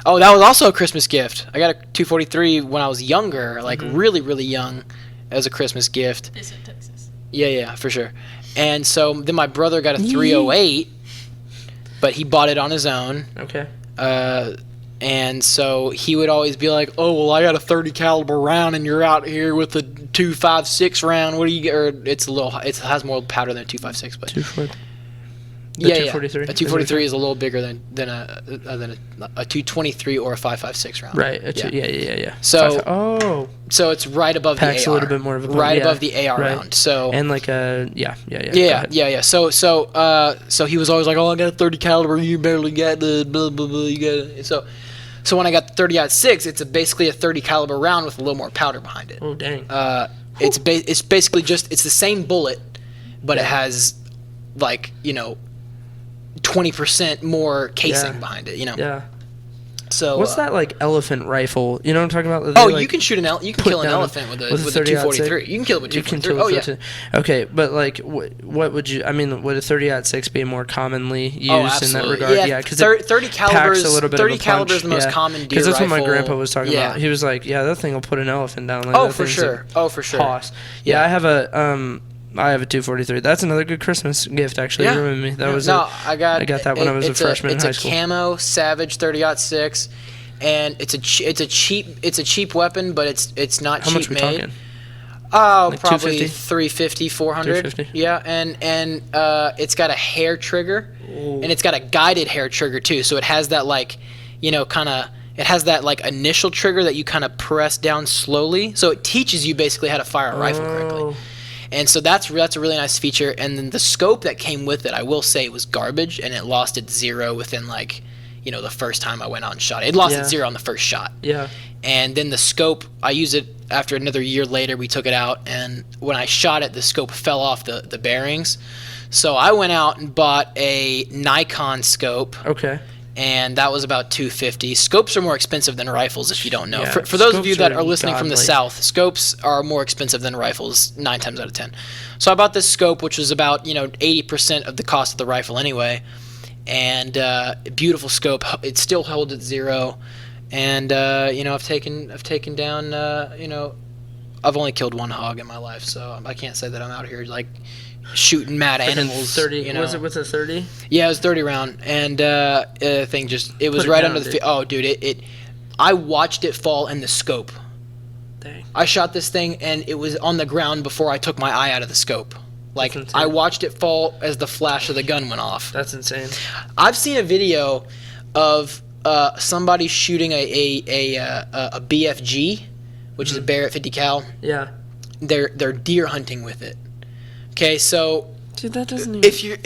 Oh, that was also a Christmas gift. I got a 243 when I was younger, like really, really young, as a Christmas gift. This in Texas. Yeah, for sure. And so then my brother got a 308, but he bought it on his own. Okay. And so he would always be like, "Oh, well, I got a 30 caliber round, and you're out here with a 2.56 round. What do you get?" Or it has more powder than a 2.56, but 240. yeah, 243? A 243 is a little bigger than a 223 or a 5.56 round. Right. Yeah. So so it's right above packs the AR. a little bit more of a punch, right yeah, above the AR right. round. So and like a yeah. Yeah. So he was always like, "Oh, I got a 30 caliber. You barely got the blah blah blah. You got it." So when I got the 30-06, it's basically a 30 caliber round with a little more powder behind it. Oh dang. It's basically it's the same bullet, but it has 20% more casing behind it. Yeah. So what's that like elephant rifle? You know what I'm talking about? Oh, you can shoot you can kill an down elephant with a 30-06? 243. You can kill it with 243. Okay, but like, what would you? I mean, would a 30-06 be more commonly used in that absolutely. regard? Yeah, because 30 caliber packs a little bit 30 of a caliber punch. is the most common deer Because that's what my rifle. grandpa was talking Yeah. about. He was like, "Yeah, that thing will put an elephant down." Like, Oh, that for thing's sure. a For sure. hoss. Yeah, I have a 243. That's another good Christmas gift, actually. Yeah. You remember me? That was I got that when I was a freshman in high school. It's a camo Savage 30-06, and it's a cheap weapon, but it's not How cheap much we made. talking? Oh, Like probably 250? 350, 400. 350? Yeah, and it's got a hair trigger, Ooh. and it's got a guided hair trigger too. So it has that it has that initial trigger that you kind of press down slowly. So it teaches you basically how to fire a rifle correctly. And so that's a really nice feature. And then the scope that came with it, I will say, was garbage, and it lost its zero within the first time I went out and shot it. It lost its zero on the first shot. Yeah. And then the scope, I used it after another year later. We took it out, and when I shot it, the scope fell off the bearings. So I went out and bought a Nikon scope. Okay. And that was about $250. Scopes are more expensive than rifles, if you don't know. Yeah, For those of you that scopes are listening from the godly. South, scopes are more expensive than rifles 9 times out of 10. So I bought this scope, which was about 80% of the cost of the rifle anyway. And beautiful scope. It still holds at zero. And I've taken down I've only killed one hog in my life, so I can't say that I'm out here shooting mad animals. 30. Was it with a 30? Yeah, it was 30 round, and the thing it was Put it right down, under the. dude. Oh, dude, I watched it fall in the scope. Dang. I shot this thing, and it was on the ground before I took my eye out of the scope. Like, That's insane. I watched it fall as the flash of the gun went off. That's insane. I've seen a video of somebody shooting a BFG, which is a Barrett 50 cal. Yeah. They're deer hunting with it. Okay, so Dude, that doesn't even...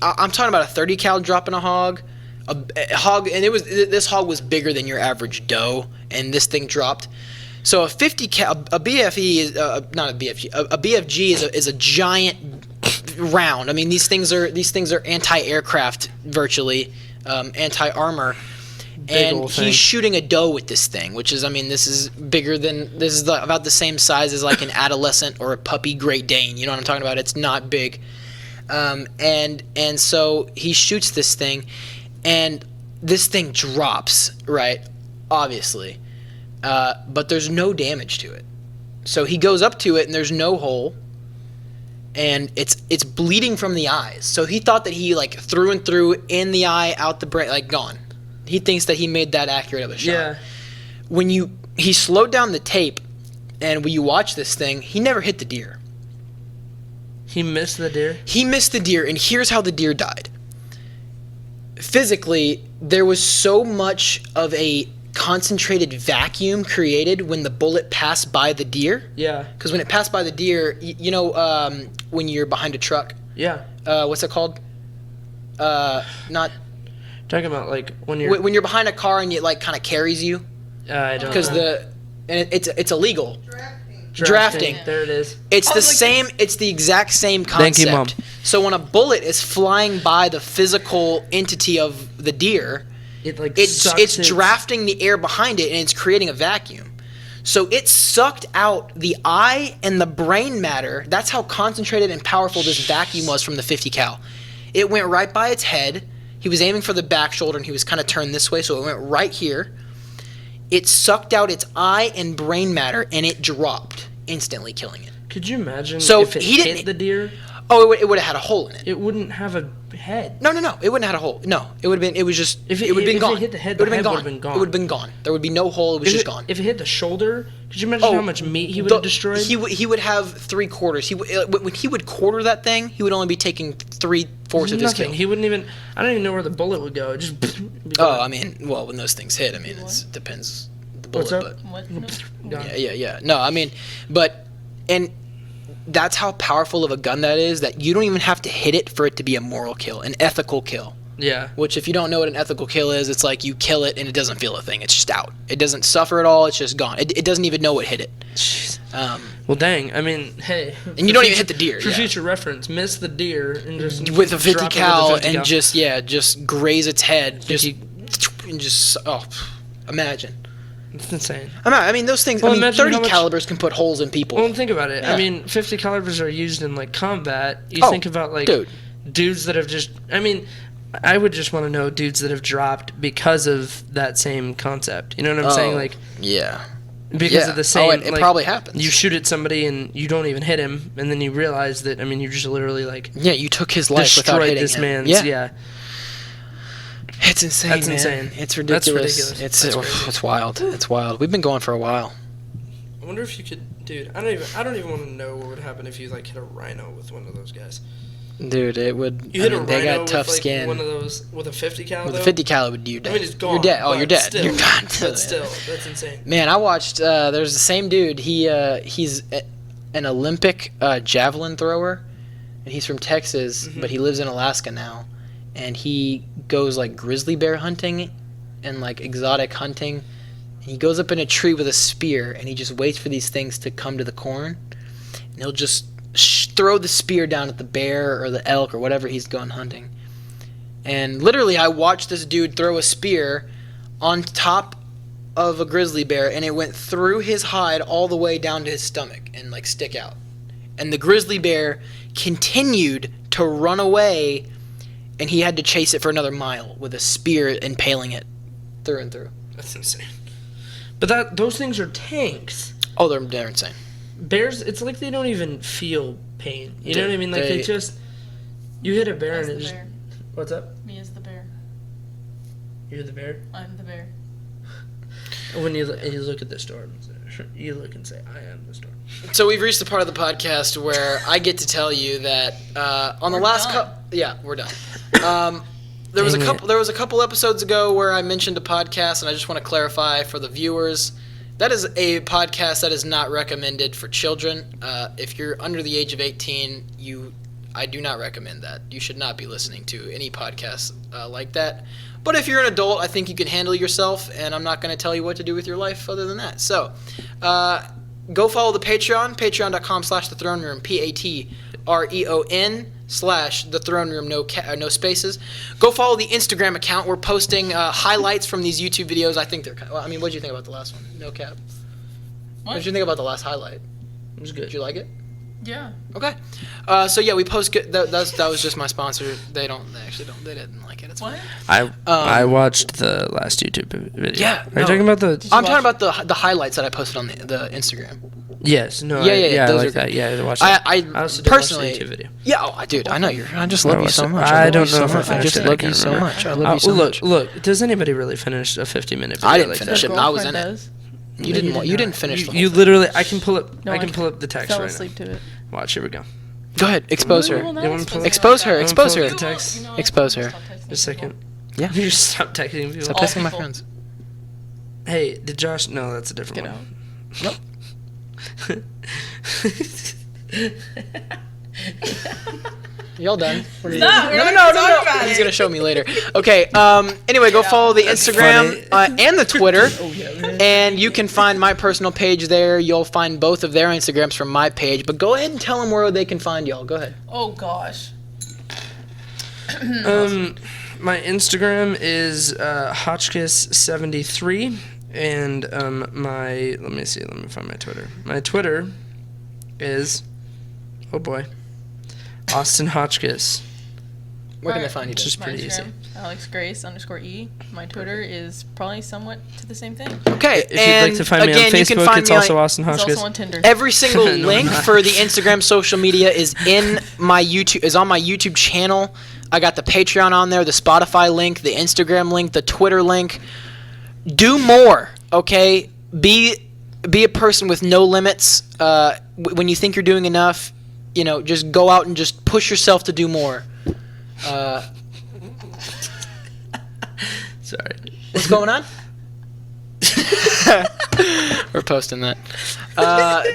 I'm talking about a 30 cal dropping a hog, a hog, and this hog was bigger than your average doe, and this thing dropped. So a 50 cal, a BFE is not a BFG. A BFG is a giant round. I mean, these things are anti-aircraft virtually, anti-armor. Big And ol' thing. he's shooting a doe with this thing, which is, this is about the same size as like an adolescent or a puppy Great Dane. You know what I'm talking about? It's not big. And so he shoots this thing, and this thing drops, right? Obviously. But there's no damage to it. So he goes up to it, and there's no hole. And it's bleeding from the eyes. So he thought that he through and through, in the eye, out the brain, gone. He thinks that he made that accurate of a shot. Yeah. When he slowed down the tape, and when you watch this thing, he never hit the deer. He missed the deer? He missed the deer, and here's how the deer died. Physically, there was so much of a concentrated vacuum created when the bullet passed by the deer. Yeah. Because when it passed by the deer, when you're behind a truck, Yeah. what's it called? Not Talking about when you're... when you're behind a car and it kind of carries you. I don't Because know. it's illegal. Drafting. drafting. There it is. It's I the was like, same. It's the exact same concept. Thank you, Mom. So when a bullet is flying by the physical entity of the deer, Sucks it's drafting the air behind it, and it's creating a vacuum. So it sucked out the eye and the brain matter. That's how concentrated and powerful this vacuum was from the 50 cal. It went right by its head. He was aiming for the back shoulder, and he was kind of turned this way, so it went right here. It sucked out its eye and brain matter, and it dropped, instantly killing it. Could you imagine So if it he hit didn't- the deer? Oh, it would have had a hole in it. It wouldn't have a head. No. It wouldn't have had a hole. No, it would have been. It was just. If it would have been if gone. it hit the head, it would the have head been would've gone. been It would have been gone. There would be no hole. It was just gone. If it hit the shoulder, could you imagine how much meat he would have destroyed? He would have 3/4. When he would quarter that thing, he would only be taking 3/4 of his kill. Nothing. He wouldn't even. I don't even know where the bullet would go. It just. Oh, I mean, well, when those things hit, I mean, it depends the bullet. What's up? But What? No. Gone. yeah. No, I mean, and that's how powerful of a gun that is. That you don't even have to hit it for it to be a moral kill, an ethical kill. Yeah. Which, if you don't know what an ethical kill is, it's like you kill it and it doesn't feel a thing. It's just out. It doesn't suffer at all. It's just gone. It doesn't even know what hit it. Well, dang. I mean, hey. And you don't even hit the deer. For Yeah. future reference, miss the deer and just With a 50 drop it with a cal 50 and cal. just graze its head. Imagine. It's insane. I mean, those things. Well, I mean, imagine 30 how much- calibers can put holes in people. Well, think about it. Yeah. I mean, 50 calibers are used in like combat. You Oh, think about like dude. dudes that have just. I mean, I would just want to know dudes that have dropped because of that same concept. You know what I'm saying? Like yeah. because Yeah. of the same. it like, probably happens. You shoot at somebody and you don't even hit him, and then you realize that. I mean, you just literally like Yeah, you took his life without destroyed hitting this him. man's. Yeah. Yeah. It's insane. That's man. insane. It's That's ridiculous. ridiculous. It's That's crazy. it's wild. It's wild. We've been going for a while. I wonder if you could, dude. I don't even want to know what would happen if you like hit a rhino with one of those guys. Dude, it would. You hit a they rhino got tough with like skin. one of those with a 50 cal. With a though? 50 caliber, you're dead. I mean, it's gone. You're dead. Oh, but you're dead. Still, You're gone. But still, that's insane. Man, I watched. There's the same dude. He's an Olympic javelin thrower, and he's from Texas, but he lives in Alaska now, and he goes like grizzly bear hunting, and like exotic hunting. And he goes up in a tree with a spear, and he just waits for these things to come to the corn, and he'll just throw the spear down at the bear or the elk or whatever he's going hunting. And literally, I watched this dude throw a spear on top of a grizzly bear, and it went through his hide all the way down to his stomach and like stick out. And the grizzly bear continued to run away, and he had to chase it for another mile with a spear impaling it through and through. That's insane. But those things are tanks. Oh, they're insane. Bears, it's like they don't even feel pain. You know what I mean? Like they just, you hit a bear As and it the just. bear. What's up? Me as the bear. You're the bear. I'm the bear. When you look at the storm, you look and say, "I am the storm." So we've reached the part of the podcast where I get to tell you that on the We're last done. we're done. There was a couple episodes ago where I mentioned a podcast, and I just want to clarify for the viewers. That is a podcast that is not recommended for children. If you're under the age of 18, I do not recommend that. You should not be listening to any podcast like that. But if you're an adult, I think you can handle yourself, and I'm not going to tell you what to do with your life other than that. So, go follow the Patreon, patreon.com/thethrone-room, patreon/thethrone-room, no spaces. Go follow the Instagram account. We're posting highlights from these YouTube videos. I think they're what did you think about the last one? No cap. What did you think about the last highlight? It was good. Did you like it? Yeah. Okay. So yeah, we post good. That was just my sponsor. They didn't like it. It's What? fine. I watched the last YouTube video. Yeah, Are you talking about the? I'm talking about the highlights that I posted on the Instagram. Yes. No. Yeah, I those like are that. good. Yeah, I watched that. I also did personally, watch the YouTube video. yeah, dude, I know you're. I just love you watched so it. much. I love don't you know so if I much. I finished just it. I love can't you so remember. much. I love you so much. Look. Does anybody really finish a 50-minute video? I didn't like finish that? it. I was in it. Does. You didn't. You didn't finish the whole You thing. literally. I can pull up. No, I can pull up the text Fell right asleep to it. now. Watch. Here we go. Go ahead. Expose her. No, no, You no, wanna it's pull- supposed to Expose be her. like that. Expose pull her. up the text. You know, Expose her. stop texting A second. Yeah. You just stop texting people. Stop All texting my people. friends. Hey, did Josh? No, that's a different Get one. out. Y'all done? What are you Stop, doing? we're No. not gonna talk about He's it. gonna show me later. Okay. Anyway, go follow the Instagram and the Twitter, and you can find my personal page there. You'll find both of their Instagrams from my page. But go ahead and tell them where they can find y'all. Go ahead. Oh gosh. My Instagram is Hotchkiss73, and let me find my Twitter. My Twitter is, oh boy, Austin Hotchkiss. Where can they find you? It's Dave? just My pretty easy. Instagram, AlexGrace_E. My Twitter is probably somewhat to the same thing. Okay. If you'd like to find me on again, you can Facebook, find it's me also on Austin It's Hotchkiss. also on Tinder. every single No, link I'm not. for the Instagram social media is on my YouTube channel. I got the Patreon on there, the Spotify link, the Instagram link, the Twitter link. Do more, okay? Be a person with no limits. When you think you're doing enough, just go out and just push yourself to do more. Sorry. What's going on? We're posting that.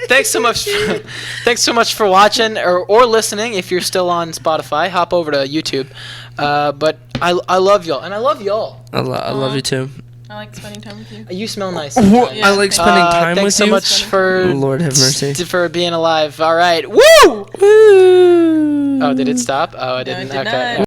Thanks so much for watching or listening. If you're still on Spotify, hop over to YouTube. But I love y'all, and I love y'all. I love you too. I like spending time with you. You smell nice. Yeah. I like spending time thanks with so you. much for Lord have mercy. for being alive. All right. Woo! Woo! Oh, did it stop? Oh, it No, it didn't. did Okay. not.